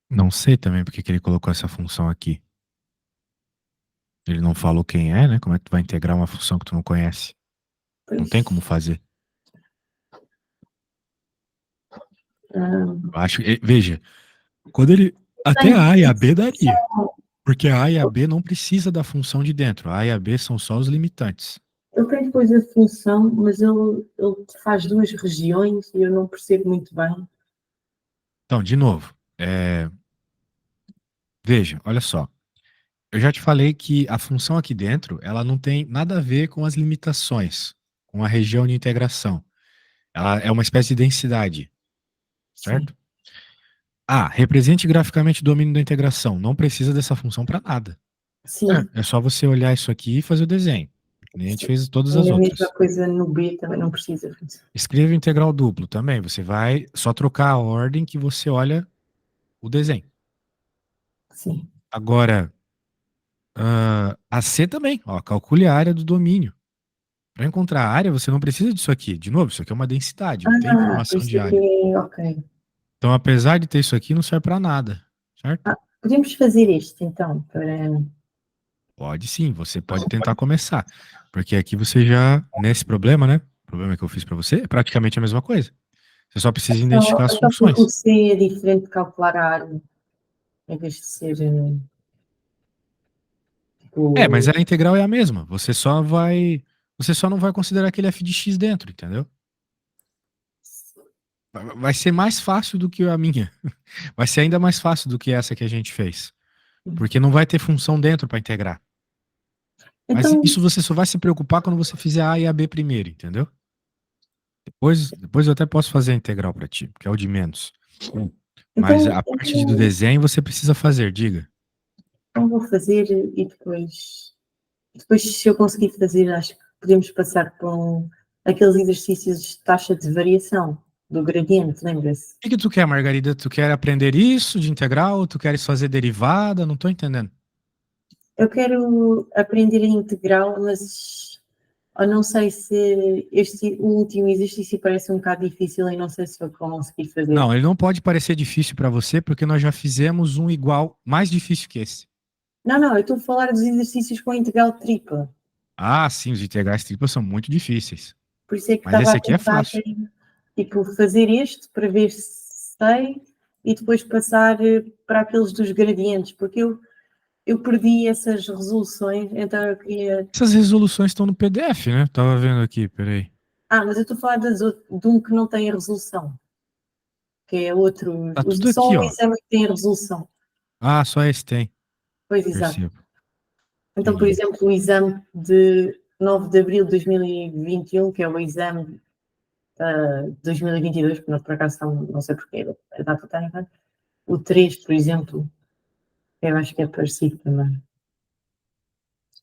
[SPEAKER 1] Não sei também porque que ele colocou essa função aqui. Ele não falou quem é, né? Como é que tu vai integrar uma função que tu não conhece? Não
[SPEAKER 2] Pois,
[SPEAKER 1] tem como fazer.
[SPEAKER 2] ah,
[SPEAKER 1] Eu acho, veja, quando ele. Até
[SPEAKER 2] tenho
[SPEAKER 1] a A e a
[SPEAKER 2] depois
[SPEAKER 1] B
[SPEAKER 2] a
[SPEAKER 1] daria.
[SPEAKER 2] função,
[SPEAKER 1] Porque a A e a B não precisa da função de dentro. A A e a B são só os limitantes.
[SPEAKER 2] eu tenho depois a função, mas ele faz duas regiões e eu não percebo muito bem.
[SPEAKER 1] Então, de novo, veja, olha só. Eu já te falei que a função aqui dentro, ela não tem nada a ver com as limitações, com a região de integração. Ela é uma espécie de densidade,
[SPEAKER 2] Sim,
[SPEAKER 1] certo? Ah, represente graficamente o domínio da integração. Não precisa dessa função para nada.
[SPEAKER 2] sim,
[SPEAKER 1] É só você olhar isso aqui e fazer o desenho. Que nem a gente
[SPEAKER 2] sim.
[SPEAKER 1] fez todas
[SPEAKER 2] E
[SPEAKER 1] as
[SPEAKER 2] a mesma
[SPEAKER 1] outras.
[SPEAKER 2] coisa no B também não precisa.
[SPEAKER 1] Escreva integral duplo também. Você vai só trocar a ordem que você olha o desenho.
[SPEAKER 2] Sim.
[SPEAKER 1] Agora, a C também. Ó, calcule a área do domínio. Para encontrar a área, você não precisa disso aqui. De novo, isso aqui é uma densidade, não tem
[SPEAKER 2] Por
[SPEAKER 1] informação
[SPEAKER 2] isso
[SPEAKER 1] de
[SPEAKER 2] é que
[SPEAKER 1] área.
[SPEAKER 2] é ok.
[SPEAKER 1] Então, apesar de ter isso aqui, não serve para nada, certo?
[SPEAKER 2] Podemos fazer isto então, para.
[SPEAKER 1] Pode sim, você pode tentar começar. Porque aqui você já, nesse problema, né? O problema que eu fiz para você é praticamente a mesma coisa. Você só precisa identificar as
[SPEAKER 2] Então, porque o
[SPEAKER 1] funções.
[SPEAKER 2] C é diferente de calcular a área, em vez de ser
[SPEAKER 1] Mas
[SPEAKER 2] tipo.
[SPEAKER 1] a integral é a mesma. Você só não vai considerar aquele f de x dentro, entendeu? Vai ser mais fácil do que a minha. Vai ser ainda mais fácil do que essa que a gente fez. Porque não vai ter função dentro para integrar. Mas
[SPEAKER 2] Então,
[SPEAKER 1] isso você só vai se preocupar quando você fizer a e a B primeiro, entendeu? Depois eu até posso fazer a integral para ti, que é o de menos. Mas a parte do
[SPEAKER 2] então,
[SPEAKER 1] desenho você precisa fazer, diga.
[SPEAKER 2] então vou fazer e depois, se eu conseguir fazer, acho que podemos passar para aqueles exercícios de taxa de variação do gradiente, lembra-se?
[SPEAKER 1] O que tu quer, Margarida? Tu quer aprender isso de integral? Tu queres fazer derivada? Não tô entendendo.
[SPEAKER 2] Eu quero aprender a integral, mas eu não sei se o último exercício parece um bocado difícil e não sei se vou conseguir fazer.
[SPEAKER 1] Não, ele não pode parecer difícil para você, porque nós já fizemos um igual, mais difícil que esse.
[SPEAKER 2] Não, não, eu estou a falar dos exercícios com integral tripla.
[SPEAKER 1] Ah, sim, os integrais triplas são muito difíceis.
[SPEAKER 2] Por isso é que
[SPEAKER 1] Mas
[SPEAKER 2] estava
[SPEAKER 1] esse
[SPEAKER 2] a
[SPEAKER 1] aqui é
[SPEAKER 2] pensar
[SPEAKER 1] fácil.
[SPEAKER 2] em tipo, fazer este para ver se sei e depois passar para aqueles dos gradientes, porque eu perdi essas resoluções, então eu queria.
[SPEAKER 1] Essas resoluções estão no PDF, né? Tava vendo aqui, peraí.
[SPEAKER 2] Mas eu estou a falar de um que não tem a resolução, que é outro.
[SPEAKER 1] Tá tudo
[SPEAKER 2] Só
[SPEAKER 1] aqui,
[SPEAKER 2] um
[SPEAKER 1] ó.
[SPEAKER 2] exame que tem a resolução.
[SPEAKER 1] Ah, só esse tem.
[SPEAKER 2] Pois, exato.
[SPEAKER 1] Percebo.
[SPEAKER 2] Então, por
[SPEAKER 1] Entendi.
[SPEAKER 2] exemplo, o exame de 9 de abril de 2021, que é o exame de 2022, porque por acaso não sei porquê, a data está errada. O 3, por exemplo, eu acho que é parecido também.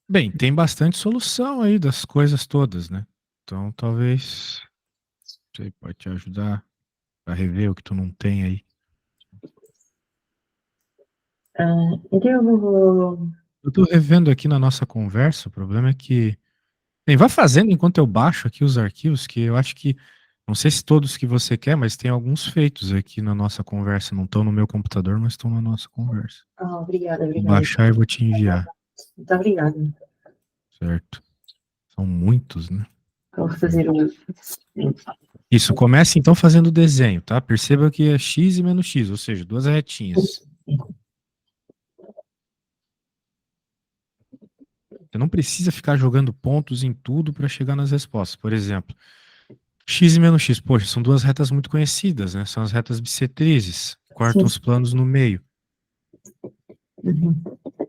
[SPEAKER 1] Bem, tem bastante solução aí das coisas todas, né? Então talvez isso aí pode te ajudar a rever o que tu não tem aí.
[SPEAKER 2] Então eu vou.
[SPEAKER 1] Eu tô revendo aqui na nossa conversa, o problema é que. Bem, vá fazendo enquanto eu baixo aqui os arquivos, que eu acho que. Não sei se todos que você quer, mas tem alguns feitos aqui na nossa conversa. Não estão no meu computador, mas estão na nossa conversa.
[SPEAKER 2] Obrigada,
[SPEAKER 1] Vou
[SPEAKER 2] obrigada.
[SPEAKER 1] baixar e vou te enviar,
[SPEAKER 2] Muito obrigada.
[SPEAKER 1] certo? São muitos, né?
[SPEAKER 2] Vou fazer um.
[SPEAKER 1] Isso, comece então fazendo o desenho, tá? Perceba que é x e menos x, ou seja, duas retinhas. Você não precisa ficar jogando pontos em tudo para chegar nas respostas. Por exemplo, x e menos x, poxa, são duas retas muito conhecidas, né? São as retas bissetrizes, cortam
[SPEAKER 2] Sim,
[SPEAKER 1] os planos no meio.
[SPEAKER 2] uhum,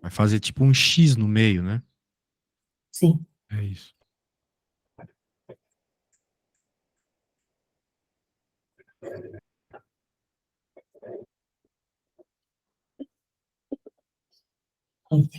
[SPEAKER 1] Vai fazer tipo um x no meio, né?
[SPEAKER 2] sim.
[SPEAKER 1] É isso.
[SPEAKER 2] Ok.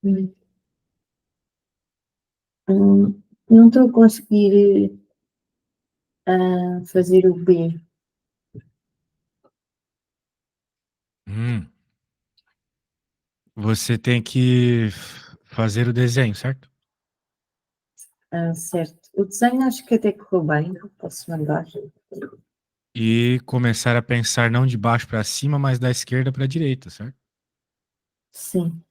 [SPEAKER 2] Hum, não estou a conseguir fazer o B.
[SPEAKER 1] Hum. Você tem que fazer o desenho, certo?
[SPEAKER 2] Certo. O desenho acho que até correu bem. Posso mandar?
[SPEAKER 1] E começar a pensar não de baixo para cima, mas da esquerda para a direita, certo?
[SPEAKER 2] Sim,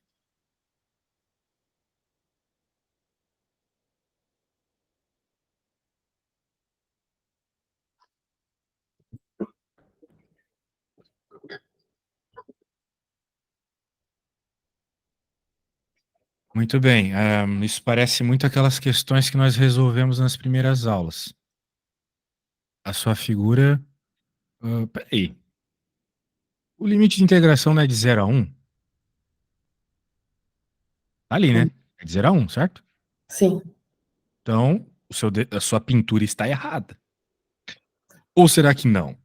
[SPEAKER 1] Muito bem. Isso parece muito aquelas questões que nós resolvemos nas primeiras aulas. A sua figura. Peraí. O limite de integração não é de 0 a 1? Tá ali, né? É de 0 a 1, certo?
[SPEAKER 2] sim.
[SPEAKER 1] Então, a sua pintura está errada. Ou será que não?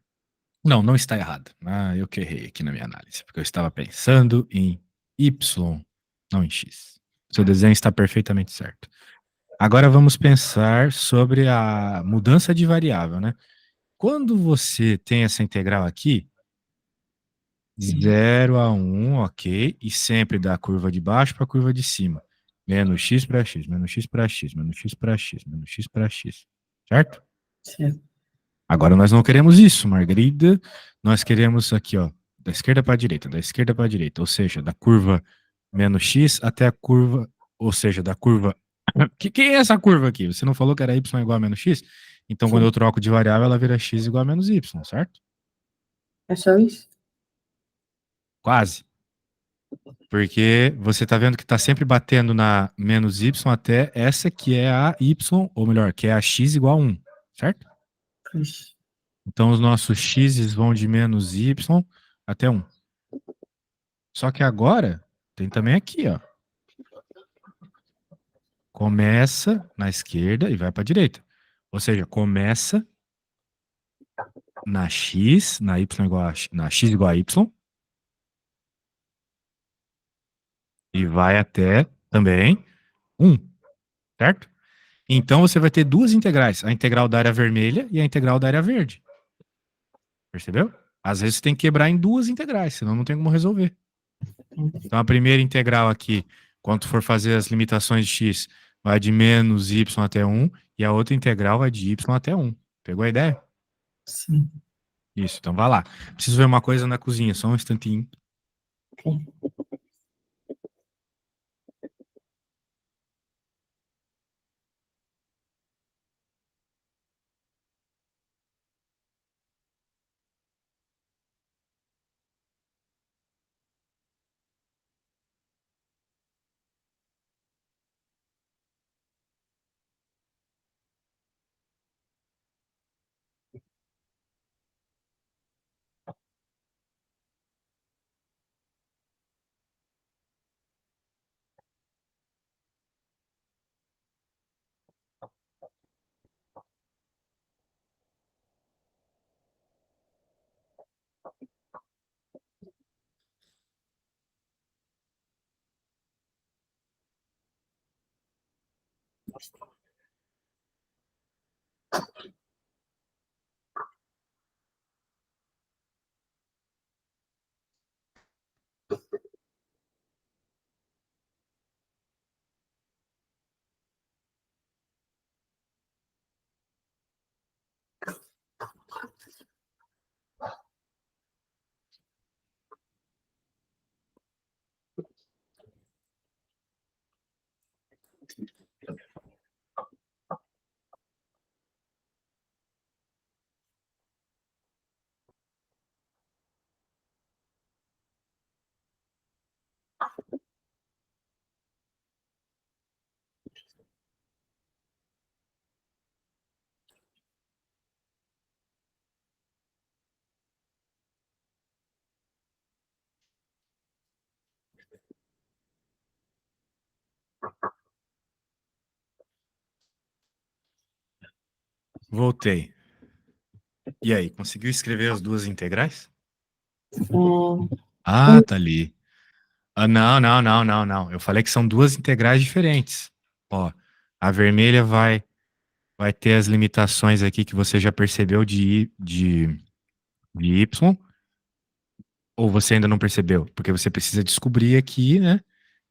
[SPEAKER 1] Não, não está errada. Ah, eu que errei aqui na minha análise, porque eu estava pensando em Y, não em X. Seu desenho está perfeitamente certo. Agora vamos pensar sobre a mudança de variável, né? Quando você tem essa integral aqui,
[SPEAKER 2] Sim.
[SPEAKER 1] 0 a 1, ok, e sempre da curva de baixo para a curva de cima. Menos x para x, menos x para x, menos x para x, menos x para x. Certo?
[SPEAKER 2] Certo.
[SPEAKER 1] Agora nós não queremos isso, Margarida. Nós queremos aqui, ó, da esquerda para a direita, da esquerda para a direita, ou seja, da curva menos x até a curva, ou seja, da curva. Que é essa curva aqui? Você não falou que era y igual a menos x? Então, quando eu
[SPEAKER 2] Sim.
[SPEAKER 1] troco de variável, ela vira x igual a menos y, certo?
[SPEAKER 2] É só isso?
[SPEAKER 1] Quase. Porque você está vendo que está sempre batendo na menos y até essa que é a y, ou melhor, que é a x igual a 1, certo?
[SPEAKER 2] Pois.
[SPEAKER 1] Então, os nossos x vão de menos y até 1. Só que agora tem também aqui, ó. Começa na esquerda e vai para a direita. Ou seja, começa na x, na y igual a, na x igual a y e vai até também 1, certo? Então você vai ter duas integrais, a integral da área vermelha e a integral da área verde. Percebeu? Às vezes você tem que quebrar em duas integrais, senão não tem como resolver. Então a primeira integral aqui, quando for fazer as limitações de x, vai de menos y até 1, e a outra integral vai de y até 1. Pegou a ideia?
[SPEAKER 2] Sim.
[SPEAKER 1] Isso, então vai lá. Preciso ver uma coisa na cozinha, só um instantinho.
[SPEAKER 2] Ok.
[SPEAKER 1] Voltei. E aí, conseguiu escrever as duas integrais?
[SPEAKER 2] Hum,
[SPEAKER 1] Ah, tá ali. Ah, não, não, não, não, não. Eu falei que são duas integrais diferentes. Ó, a vermelha vai ter as limitações aqui que você já percebeu de y, ou você ainda não percebeu? Porque você precisa descobrir aqui, né,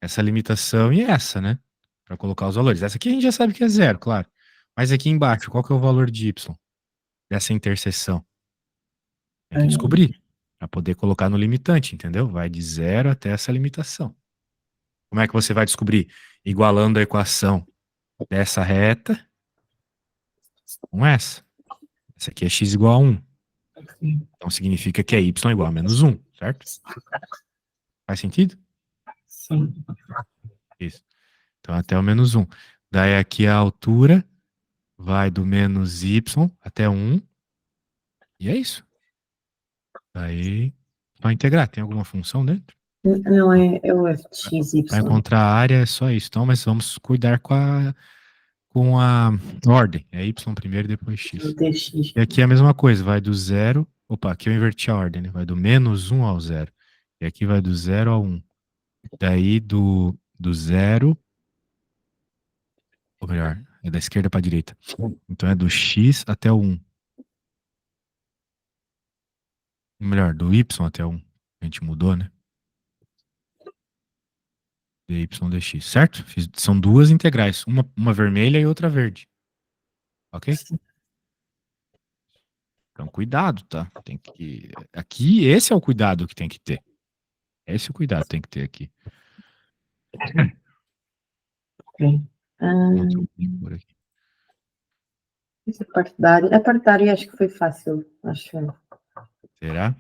[SPEAKER 1] essa limitação e essa, né, para colocar os valores. Essa aqui a gente já sabe que é zero, claro. Mas aqui embaixo, qual que é o valor de y dessa interseção? Tem que
[SPEAKER 2] hum,
[SPEAKER 1] descobrir para poder colocar no limitante, entendeu? Vai de zero até essa limitação. Como é que você vai descobrir? Igualando a equação dessa reta com essa. Essa aqui é x igual a 1. Então significa que é y igual a menos 1, certo? Faz sentido?
[SPEAKER 2] sim.
[SPEAKER 1] Isso. Então até o menos 1. Daí aqui a altura vai do menos y até 1. E é isso. Daí, só integrar. Tem alguma função dentro?
[SPEAKER 2] Não
[SPEAKER 1] Não.
[SPEAKER 2] é, é o f de x,
[SPEAKER 1] Para
[SPEAKER 2] y.
[SPEAKER 1] encontrar a área é só isso. Então, mas vamos cuidar com a ordem. É y primeiro e depois
[SPEAKER 2] O
[SPEAKER 1] x.
[SPEAKER 2] dx.
[SPEAKER 1] E aqui é a mesma coisa. Vai do zero. Opa, aqui eu inverti a ordem, né? Vai do menos 1 ao zero. E aqui vai do zero ao 1. Daí do zero, ou melhor, é da esquerda para a direita. Então é do x até o 1. Ou melhor, do y até o 1. A gente mudou, né? dy dx, certo? São duas integrais, uma vermelha e outra verde, ok? Então cuidado, tá? Tem que aqui esse é o cuidado que tem que ter. Esse é o cuidado que tem que ter aqui.
[SPEAKER 2] Ok.
[SPEAKER 1] Ctrl
[SPEAKER 2] Hum,
[SPEAKER 1] V por aqui.
[SPEAKER 2] essa parte da área. A parte da área acho que foi fácil. Acho eu.
[SPEAKER 1] Será?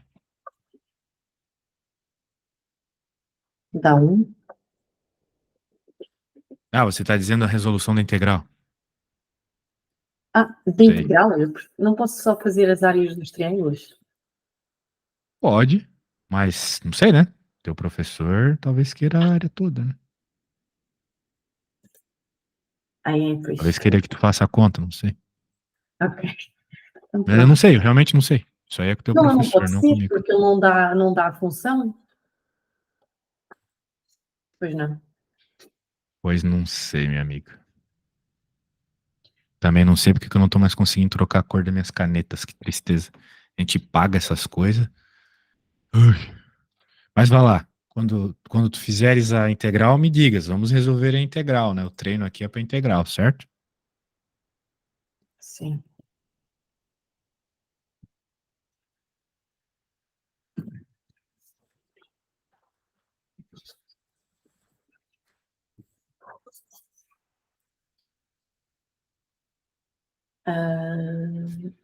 [SPEAKER 2] Dá um.
[SPEAKER 1] Ah, você está dizendo a resolução da integral.
[SPEAKER 2] Ah, de
[SPEAKER 1] Sei.
[SPEAKER 2] integral? Eu não posso só fazer as áreas dos triângulos?
[SPEAKER 1] Pode, mas não sei, né? Teu professor talvez queira a área toda, né?
[SPEAKER 2] Aí é, pois.
[SPEAKER 1] Talvez queira que tu faça a conta, não sei.
[SPEAKER 2] Ok. Então
[SPEAKER 1] Mas eu não
[SPEAKER 2] pronto.
[SPEAKER 1] sei, eu realmente não sei. Isso aí é com o teu
[SPEAKER 2] Não, não
[SPEAKER 1] professor,
[SPEAKER 2] pode
[SPEAKER 1] não
[SPEAKER 2] ser,
[SPEAKER 1] comigo.
[SPEAKER 2] porque ele não dá a função. Pois não.
[SPEAKER 1] Pois não sei, minha amiga. Também não sei porque que eu não tô mais conseguindo trocar a cor das minhas canetas. Que tristeza. A gente paga essas coisas. Ui. Mas vai lá. Quando tu fizeres a integral, me digas. Vamos resolver a integral, né? O treino aqui é para integral, certo?
[SPEAKER 2] Sim.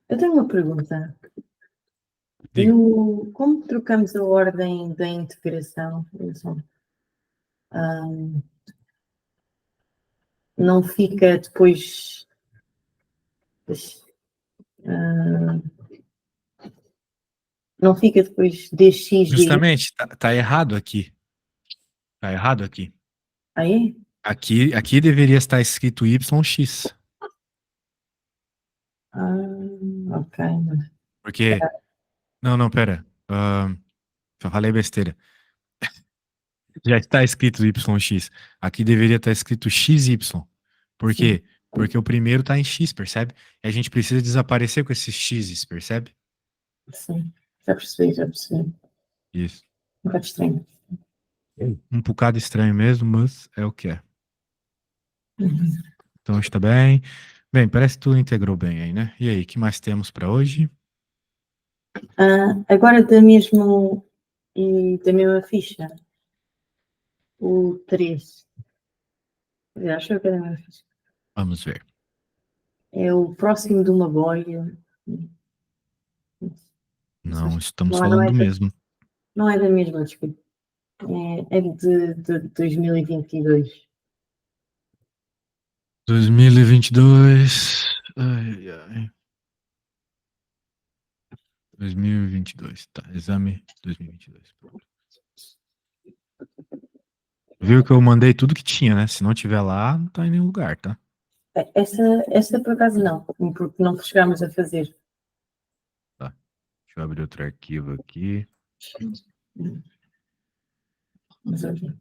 [SPEAKER 2] Eu tenho uma pergunta.
[SPEAKER 1] Diga.
[SPEAKER 2] Como trocamos a ordem da integração? Não fica depois. ah, não fica depois dx dy?
[SPEAKER 1] Justamente, tá errado aqui. Tá errado aqui.
[SPEAKER 2] Aí?
[SPEAKER 1] Aqui deveria estar escrito YX.
[SPEAKER 2] Ok.
[SPEAKER 1] Porque. Não, não, pera. Já falei besteira. Já está escrito YX. Aqui deveria estar escrito XY. Por
[SPEAKER 2] Sim,
[SPEAKER 1] quê? Porque o primeiro está em X, percebe? E a gente precisa desaparecer com esses X's, percebe?
[SPEAKER 2] sim. Já percebi, já percebi.
[SPEAKER 1] Isso.
[SPEAKER 2] Um bocado estranho.
[SPEAKER 1] Um bocado estranho mesmo, mas é o que é.
[SPEAKER 2] Uhum.
[SPEAKER 1] Então está bem. Bem, parece que tu integrou bem aí, né? E aí, o que mais temos para hoje?
[SPEAKER 2] Agora da mesma ficha, o 3. Acho que é da mesma ficha.
[SPEAKER 1] Vamos ver.
[SPEAKER 2] É o próximo de uma boia. Não sei.
[SPEAKER 1] Não estamos
[SPEAKER 2] Não, não
[SPEAKER 1] falando
[SPEAKER 2] é
[SPEAKER 1] do
[SPEAKER 2] da,
[SPEAKER 1] mesmo.
[SPEAKER 2] não é da mesma, desculpa. É de 2022.
[SPEAKER 1] 2022. Ai, ai. 2022. Tá, exame 2022. Pronto. viu que eu mandei tudo que tinha, né? Se não tiver lá, não tá em nenhum lugar, tá?
[SPEAKER 2] Essa por acaso não, porque não chegámos a fazer.
[SPEAKER 1] Tá. Deixa eu abrir outro arquivo aqui.
[SPEAKER 2] Mas, ok.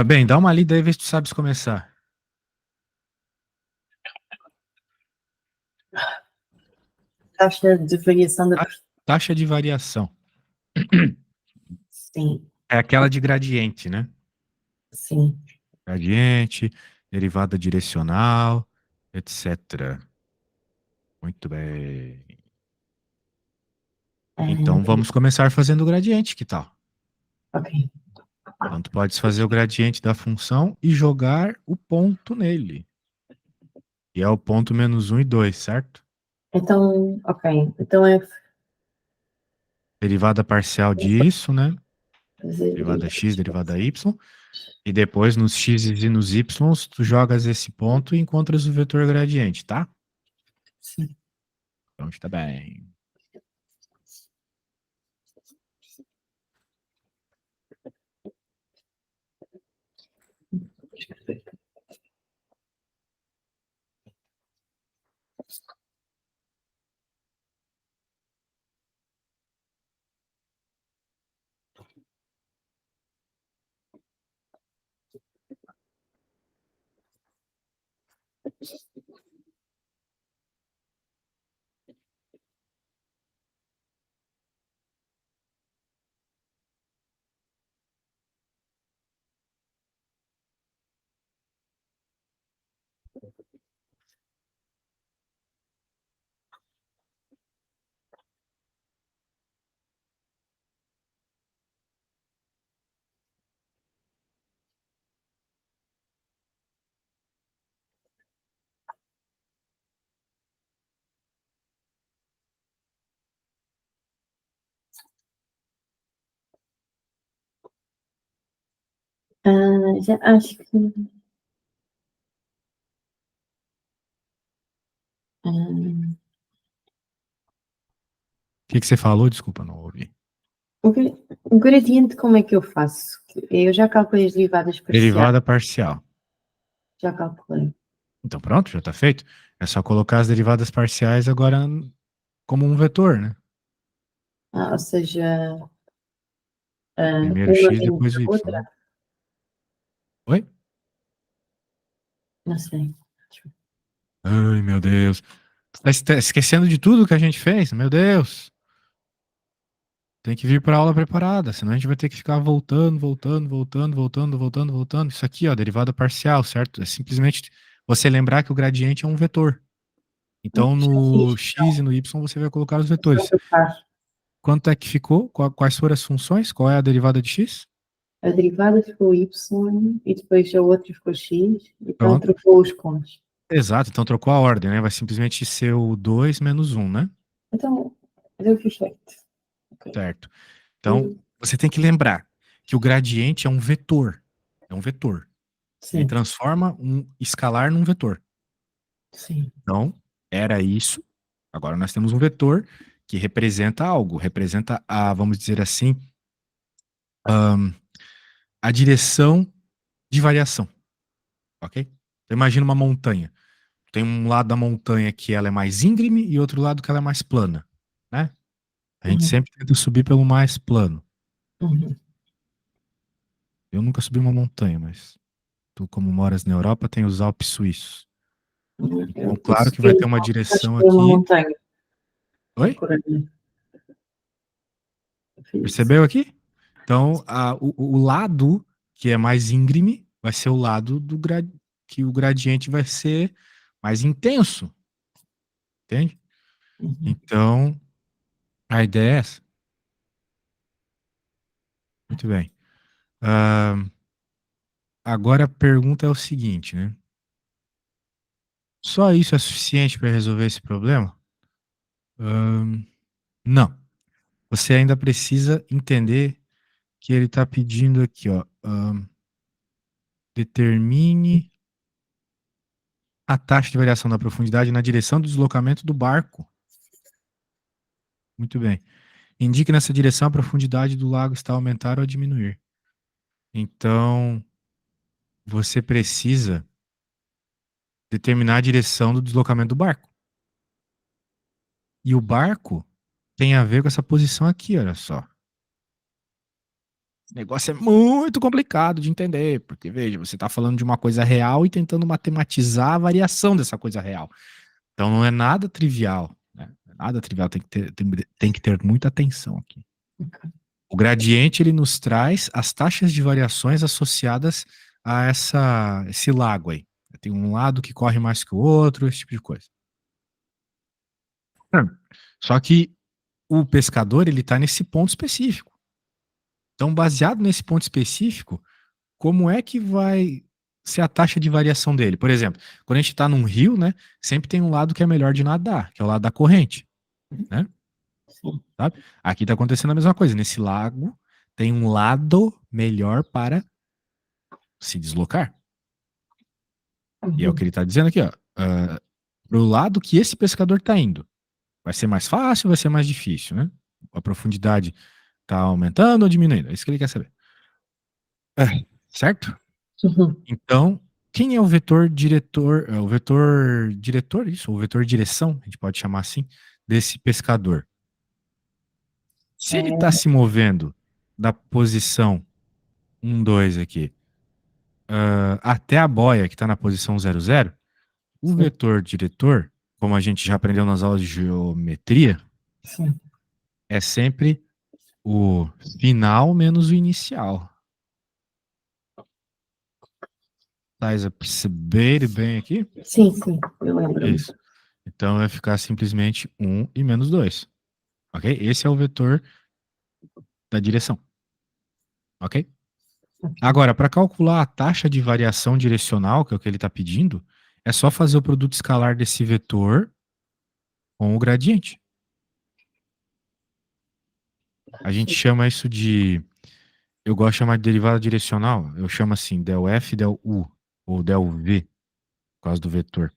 [SPEAKER 1] Bem, dá uma lida aí e vê se tu sabes começar.
[SPEAKER 2] Taxa de variação da.
[SPEAKER 1] Taxa de variação.
[SPEAKER 2] Sim,
[SPEAKER 1] É aquela de gradiente, né?
[SPEAKER 2] sim.
[SPEAKER 1] Gradiente, derivada direcional, etc. Muito bem. Então vamos começar fazendo o gradiente, que tal?
[SPEAKER 2] Ok.
[SPEAKER 1] Então tu podes fazer o gradiente da função e jogar o ponto nele. E é o ponto menos 1 e 2, certo?
[SPEAKER 2] Então, ok. Então é
[SPEAKER 1] Derivada parcial disso, né?
[SPEAKER 2] fazer
[SPEAKER 1] Derivada x, derivada y. E depois nos x e nos y, tu jogas esse ponto e encontras o vetor gradiente, tá?
[SPEAKER 2] Sim.
[SPEAKER 1] Então está bem.
[SPEAKER 2] Já acho que. ah,
[SPEAKER 1] O que que você falou? Desculpa, não ouvi.
[SPEAKER 2] o gradiente, como é que eu faço? Eu já calculei as derivadas parciais.
[SPEAKER 1] Derivada parcial.
[SPEAKER 2] Já calculei.
[SPEAKER 1] Então pronto, já está feito. É só colocar as derivadas parciais agora como um vetor, né?
[SPEAKER 2] Ou seja,
[SPEAKER 1] Primeiro
[SPEAKER 2] uma
[SPEAKER 1] x,
[SPEAKER 2] vezes
[SPEAKER 1] depois
[SPEAKER 2] a
[SPEAKER 1] y,
[SPEAKER 2] outra.
[SPEAKER 1] né? Oi?
[SPEAKER 2] Não sei.
[SPEAKER 1] Ai, meu Deus. Tu tá esquecendo de tudo que a gente fez? Meu Deus. Tem que vir para aula preparada, senão a gente vai ter que ficar voltando, voltando, voltando, voltando, voltando, voltando. Isso aqui, ó, derivada parcial, certo? É simplesmente você lembrar que o gradiente é um vetor. Então,
[SPEAKER 2] Já
[SPEAKER 1] no
[SPEAKER 2] fiz.
[SPEAKER 1] x e no y você vai colocar os
[SPEAKER 2] Só
[SPEAKER 1] vetores.
[SPEAKER 2] que eu faço.
[SPEAKER 1] Quanto é que ficou? Quais foram as funções? Qual é a derivada de x?
[SPEAKER 2] A derivada ficou y e depois a outra ficou x, então
[SPEAKER 1] Pronto.
[SPEAKER 2] trocou os pontos.
[SPEAKER 1] Exato, então trocou a ordem, né? Vai simplesmente ser o 2 menos 1, né?
[SPEAKER 2] Então, eu fiz certo. Ok.
[SPEAKER 1] Certo. Então, você tem que lembrar que o gradiente é um vetor. É um vetor. Ele
[SPEAKER 2] Sim,
[SPEAKER 1] transforma um escalar num vetor.
[SPEAKER 2] sim.
[SPEAKER 1] Então, era isso. Agora nós temos um vetor que representa algo, representa a, vamos dizer assim, a direção de variação, ok? Então, imagina uma montanha. Tem um lado da montanha que ela é mais íngreme e outro lado que ela é mais plana, né? A gente
[SPEAKER 2] Uhum,
[SPEAKER 1] sempre tenta subir pelo mais plano.
[SPEAKER 2] uhum.
[SPEAKER 1] Eu nunca subi uma montanha, mas tu, como moras na Europa, tem os Alpes suíços. Então,
[SPEAKER 2] Eu
[SPEAKER 1] claro que vai
[SPEAKER 2] subi
[SPEAKER 1] ter uma direção
[SPEAKER 2] uma
[SPEAKER 1] aqui.
[SPEAKER 2] montanha.
[SPEAKER 1] Oi?
[SPEAKER 2] Coragem. Fiz.
[SPEAKER 1] Percebeu aqui? Então, o lado que é mais íngreme vai ser o lado que o gradiente vai ser mais intenso, entende?
[SPEAKER 2] Uhum.
[SPEAKER 1] Então, a ideia é essa. Muito bem. Ah, agora a pergunta é o seguinte, né? Só isso é suficiente para resolver esse problema? Não. Você ainda precisa entender que ele está pedindo aqui, ó. Determine a taxa de variação da profundidade na direção do deslocamento do barco. Muito bem. Indique nessa direção a profundidade do lago está a aumentar ou a diminuir. Então, você precisa determinar a direção do deslocamento do barco. E o barco tem a ver com essa posição aqui, olha só. O negócio é muito complicado de entender, porque, veja, você está falando de uma coisa real e tentando matematizar a variação dessa coisa real. Então, não é nada trivial, né? Nada trivial, tem que ter muita atenção aqui. O gradiente, ele nos traz as taxas de variações associadas a esse lago aí. Tem um lado que corre mais que o outro, esse tipo de coisa. Só que o pescador, ele está nesse ponto específico. Então, baseado nesse ponto específico, como é que vai ser a taxa de variação dele? Por exemplo, quando a gente está num rio, né, sempre tem um lado que é melhor de nadar, que é o lado da corrente, né? Sabe? Aqui está acontecendo a mesma coisa. Nesse lago tem um lado melhor para se deslocar. E é o que ele está dizendo aqui, ó. Pro lado que esse pescador está indo. Vai ser mais fácil, vai ser mais difícil, né? A profundidade está aumentando ou diminuindo? É isso que ele quer saber. Certo?
[SPEAKER 2] Uhum.
[SPEAKER 1] Então, quem é o vetor diretor? É o vetor diretor, isso, ou o vetor direção, a gente pode chamar assim, desse pescador. Se ele está se movendo da posição 1, 2 aqui, até a boia que está na posição 0, 0, o
[SPEAKER 2] Sim,
[SPEAKER 1] vetor diretor, como a gente já aprendeu nas aulas de geometria,
[SPEAKER 2] sim.
[SPEAKER 1] é sempre o final menos o inicial. Tá a perceber bem aqui?
[SPEAKER 2] Sim, sim, eu lembro-me.
[SPEAKER 1] Isso. Então vai ficar simplesmente 1 e menos 2. Ok? Esse é o vetor da direção. Ok? Agora, para calcular a taxa de variação direcional, que é o que ele está pedindo, é só fazer o produto escalar desse vetor com o gradiente. A gente chama isso de. Eu gosto de chamar de derivada direcional. Eu chamo assim, del F, del U, ou del V, por causa do vetor.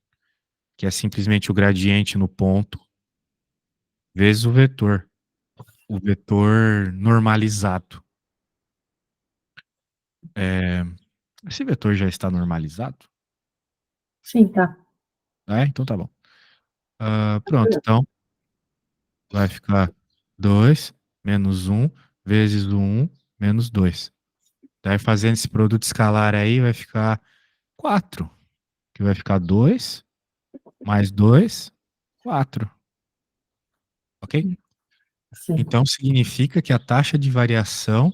[SPEAKER 1] Que é simplesmente o gradiente no ponto vezes o vetor. O vetor normalizado. Esse vetor já está normalizado?
[SPEAKER 2] Sim, tá.
[SPEAKER 1] Então tá bom. Pronto, então vai ficar 2 menos 1 vezes o 1 menos 2. Daí fazendo esse produto escalar aí vai ficar 4, que vai ficar 2 mais 2, 4. Ok?
[SPEAKER 2] Sim.
[SPEAKER 1] Então significa que a taxa de variação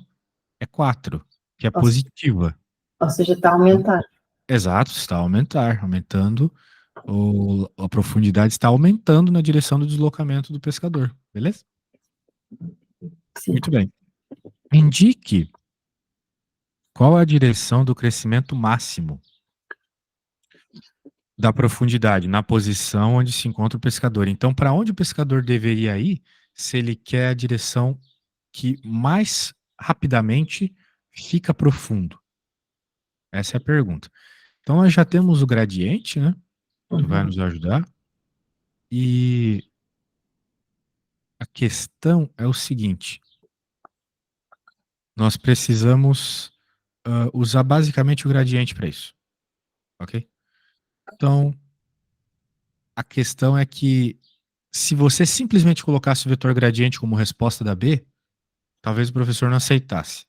[SPEAKER 1] é 4, que é
[SPEAKER 2] Ou, se-
[SPEAKER 1] positiva.
[SPEAKER 2] ou seja, está a aumentar.
[SPEAKER 1] Exato, está a aumentar, aumentando, a profundidade está aumentando na direção do deslocamento do pescador, beleza?
[SPEAKER 2] Sim.
[SPEAKER 1] Muito bem. Indique qual a direção do crescimento máximo da profundidade na posição onde se encontra o pescador. Então, para onde o pescador deveria ir se ele quer a direção que mais rapidamente fica profundo? Essa é a pergunta. Então, nós já temos o gradiente, né? Que vai
[SPEAKER 2] Uhum.
[SPEAKER 1] nos ajudar. E a questão é o seguinte: nós precisamos usar basicamente o gradiente para isso, ok? Então, a questão é que se você simplesmente colocasse o vetor gradiente como resposta da B, talvez o professor não aceitasse.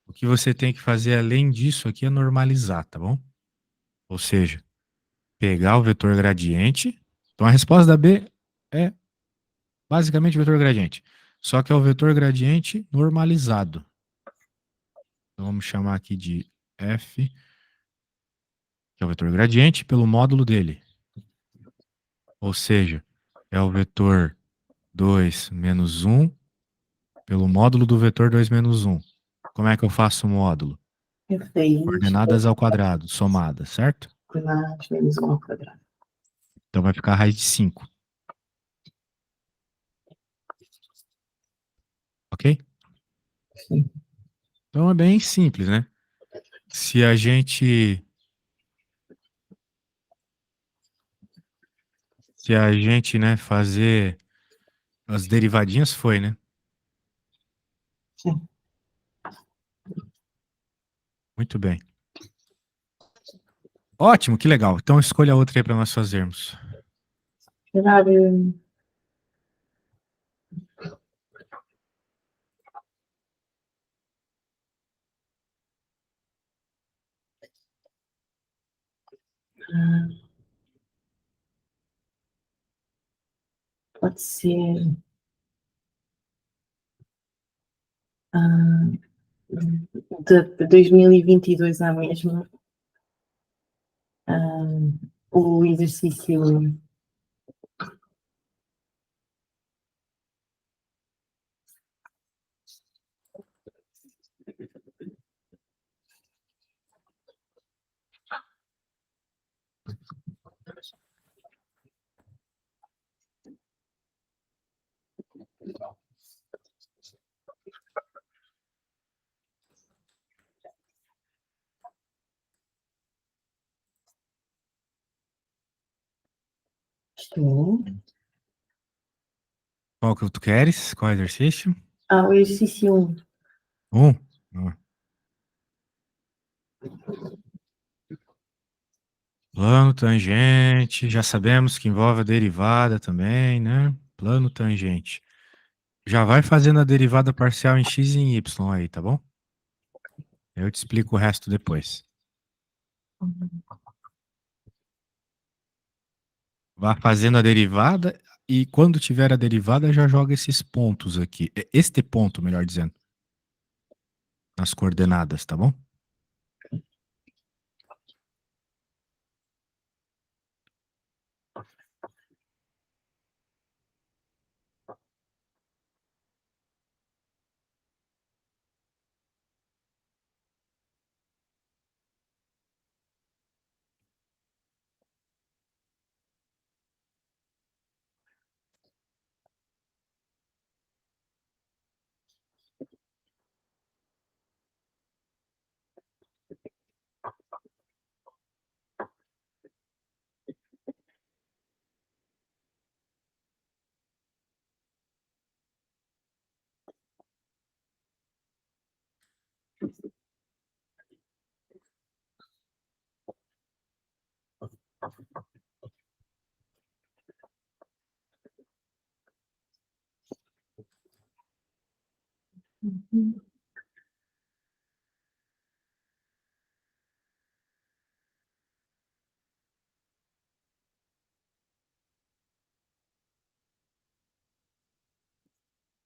[SPEAKER 1] O que você tem que fazer além disso aqui é normalizar, tá bom? Ou seja, pegar o vetor gradiente. Então a resposta da B é basicamente o vetor gradiente. Só que é o vetor gradiente normalizado. Então vamos chamar aqui de F, que é o vetor gradiente, pelo módulo dele. Ou seja, é o vetor 2 menos 1 pelo módulo do vetor 2 menos 1. Como é que eu faço o módulo?
[SPEAKER 2] Raiz
[SPEAKER 1] Coordenadas ao quadrado, somadas, certo?
[SPEAKER 2] quadrados menos 1 ao quadrado.
[SPEAKER 1] Então vai ficar a raiz de 5. Ok?
[SPEAKER 2] Sim.
[SPEAKER 1] Então é bem simples, né? Se a gente né, fazer as derivadinhas, foi, né?
[SPEAKER 2] Sim.
[SPEAKER 1] Muito bem. Ótimo, que legal. Então escolha outra aí para nós fazermos.
[SPEAKER 2] Calhar, pode ser de 2022 à mesma. O exercício. Estou.
[SPEAKER 1] Qual que tu queres? Qual exercício?
[SPEAKER 2] O exercício 1.
[SPEAKER 1] Um. Ah. Plano tangente, já sabemos que envolve a derivada também, né? Plano tangente. Já vai fazendo a derivada parcial em x e em y aí, tá bom? Eu te explico o resto depois. Vá fazendo a derivada e quando tiver a derivada já joga esses pontos aqui. Este ponto, melhor dizendo, nas coordenadas, tá bom?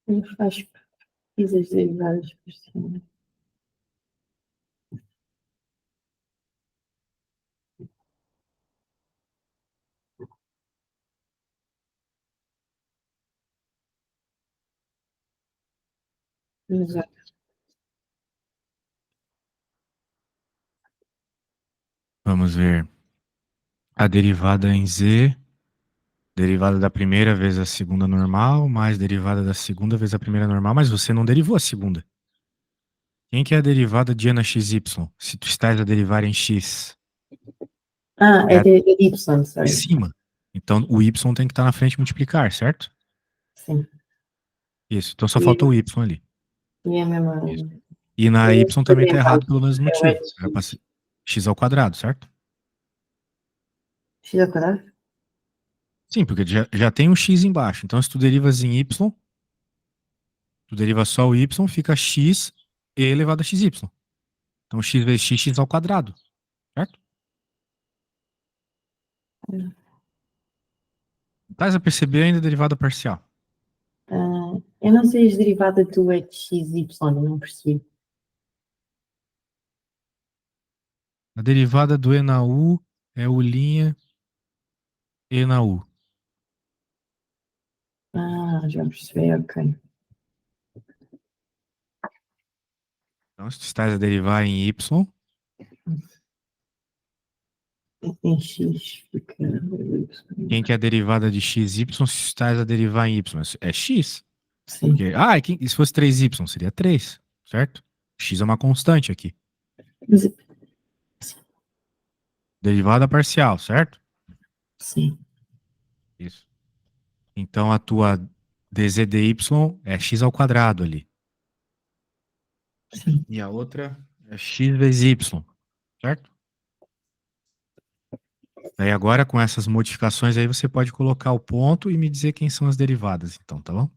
[SPEAKER 2] Ele faz pesquisas derivadas por cima. Exato.
[SPEAKER 1] Vamos ver. A derivada em z, derivada da primeira vezes a segunda normal, mais derivada da segunda vezes a primeira normal, mas você não derivou a segunda. Quem que é a derivada de na xy? Se tu estás a derivar em x, é
[SPEAKER 2] É
[SPEAKER 1] a
[SPEAKER 2] de Y,
[SPEAKER 1] de
[SPEAKER 2] sorry.
[SPEAKER 1] cima. Então o y tem que estar na frente e multiplicar, certo?
[SPEAKER 2] Sim.
[SPEAKER 1] Isso. Então só falta
[SPEAKER 2] E,
[SPEAKER 1] o y ali.
[SPEAKER 2] e é mesmo.
[SPEAKER 1] Isso. E na y também está
[SPEAKER 2] Experimental.
[SPEAKER 1] errado pelo mesmo
[SPEAKER 2] É o
[SPEAKER 1] motivo. Era para
[SPEAKER 2] x.
[SPEAKER 1] ser x ao quadrado, certo?
[SPEAKER 2] X ao quadrado?
[SPEAKER 1] Sim, porque já tem um x embaixo. Então se tu derivas em y, tu deriva só o y, fica x e elevado a xy. Então x vezes x, x ao quadrado, certo? Estás a perceber ainda a derivada parcial.
[SPEAKER 2] Eu não sei as derivadas do x, y, não percebi.
[SPEAKER 1] A derivada do e na u é u' e na u.
[SPEAKER 2] Já percebi, ok.
[SPEAKER 1] Então se tu estás a derivar em y,
[SPEAKER 2] Em x fica
[SPEAKER 1] quem que é a derivada de xy se estás a derivar em y? É x.
[SPEAKER 2] Sim.
[SPEAKER 1] Porque, e se fosse 3y, seria 3, certo? X é uma constante aqui.
[SPEAKER 2] Mas-
[SPEAKER 1] Derivada parcial, certo?
[SPEAKER 2] Sim,
[SPEAKER 1] Isso. Então a tua dz dy é x ao quadrado ali.
[SPEAKER 2] sim.
[SPEAKER 1] E a outra é x vezes y, certo? Aí agora com essas modificações aí você pode colocar o ponto e me dizer quem são as derivadas, então, tá bom?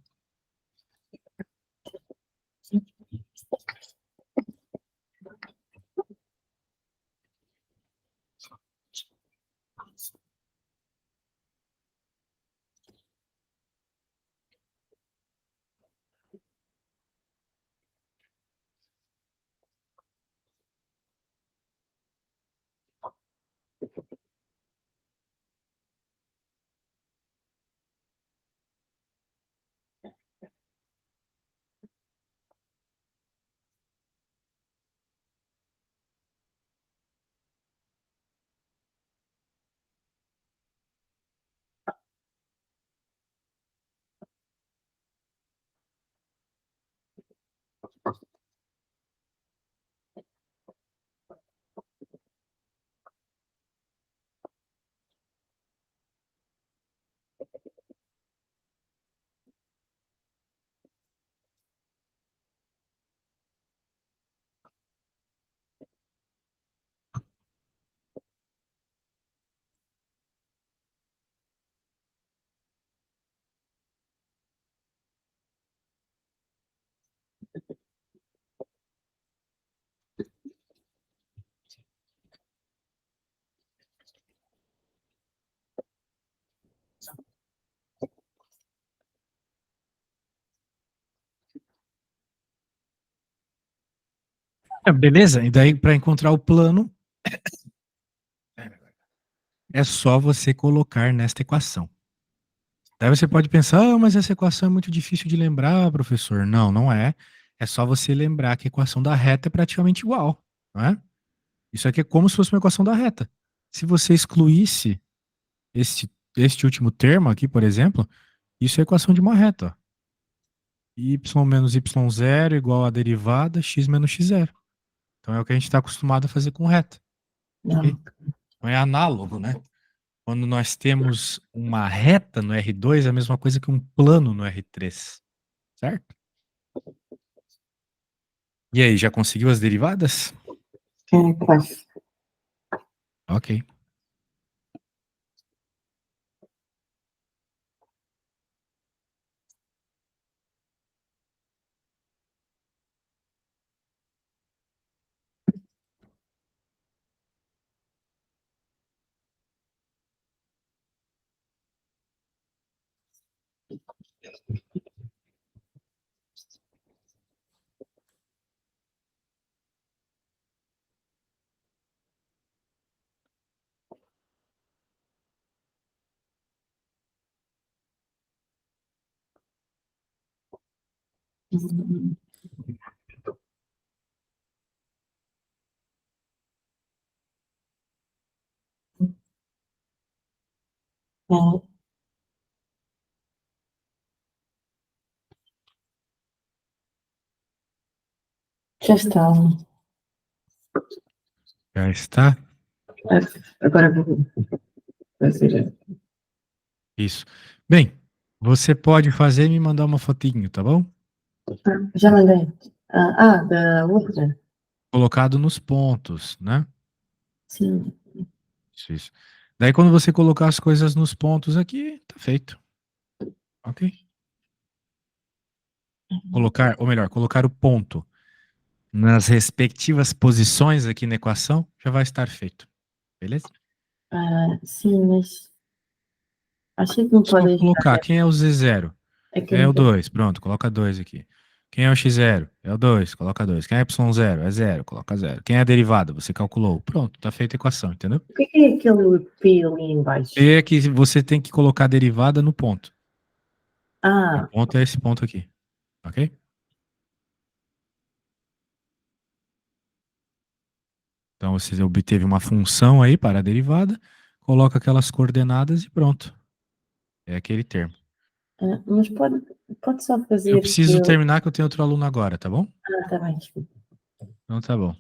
[SPEAKER 1] Beleza? E daí para encontrar o plano é só você colocar nesta equação. Daí você pode pensar, mas essa equação é muito difícil de lembrar, professor. Não, não é. É só você lembrar que a equação da reta é praticamente igual, não é? Isso aqui é como se fosse uma equação da reta. Se você excluísse este último termo aqui, por exemplo, isso é a equação de uma reta. Ó. Y menos y0 igual a derivada x menos x0. Então é o que a gente está acostumado a fazer com reta. Okay?
[SPEAKER 2] Não.
[SPEAKER 1] Então é análogo, né? Quando nós temos uma reta no R2, é a mesma coisa que um plano no R3. Certo? E aí, já conseguiu as derivadas?
[SPEAKER 2] Quase.
[SPEAKER 1] Ok.
[SPEAKER 2] É, já está.
[SPEAKER 1] Já está?
[SPEAKER 2] Agora vou fazer.
[SPEAKER 1] Isso. Bem, você pode fazer e me mandar uma fotinho, tá bom?
[SPEAKER 2] Já mandei. Da outra.
[SPEAKER 1] Colocado nos pontos, né?
[SPEAKER 2] Sim.
[SPEAKER 1] Isso, isso. Daí, quando você colocar as coisas nos pontos aqui, tá feito. Ok? Colocar, ou melhor, colocar o ponto nas respectivas posições aqui na equação, já vai estar feito. Beleza?
[SPEAKER 2] Sim, mas achei que não
[SPEAKER 1] Só
[SPEAKER 2] pode
[SPEAKER 1] colocar.
[SPEAKER 2] ajudar.
[SPEAKER 1] Quem é o Z0?
[SPEAKER 2] É que eu
[SPEAKER 1] É
[SPEAKER 2] não
[SPEAKER 1] o
[SPEAKER 2] tenho.
[SPEAKER 1] 2. Pronto, coloca 2 aqui. Quem é o X0? É o 2, coloca 2. Quem é Y0? É 0, coloca 0. Quem é a derivada? Você calculou. Pronto, tá feita a equação, entendeu?
[SPEAKER 2] O que é aquele P ali embaixo?
[SPEAKER 1] É que você tem que colocar a derivada no ponto. E o
[SPEAKER 2] Ah,
[SPEAKER 1] ponto é esse ponto aqui. Ok? Então você obteve uma função aí para a derivada, coloca aquelas coordenadas e pronto. É aquele termo.
[SPEAKER 2] mas pode só
[SPEAKER 1] Eu
[SPEAKER 2] fazer que
[SPEAKER 1] preciso
[SPEAKER 2] eu.
[SPEAKER 1] terminar que eu tenho outro aluno agora, tá bom?
[SPEAKER 2] Tá bem, desculpa.
[SPEAKER 1] Então tá bom.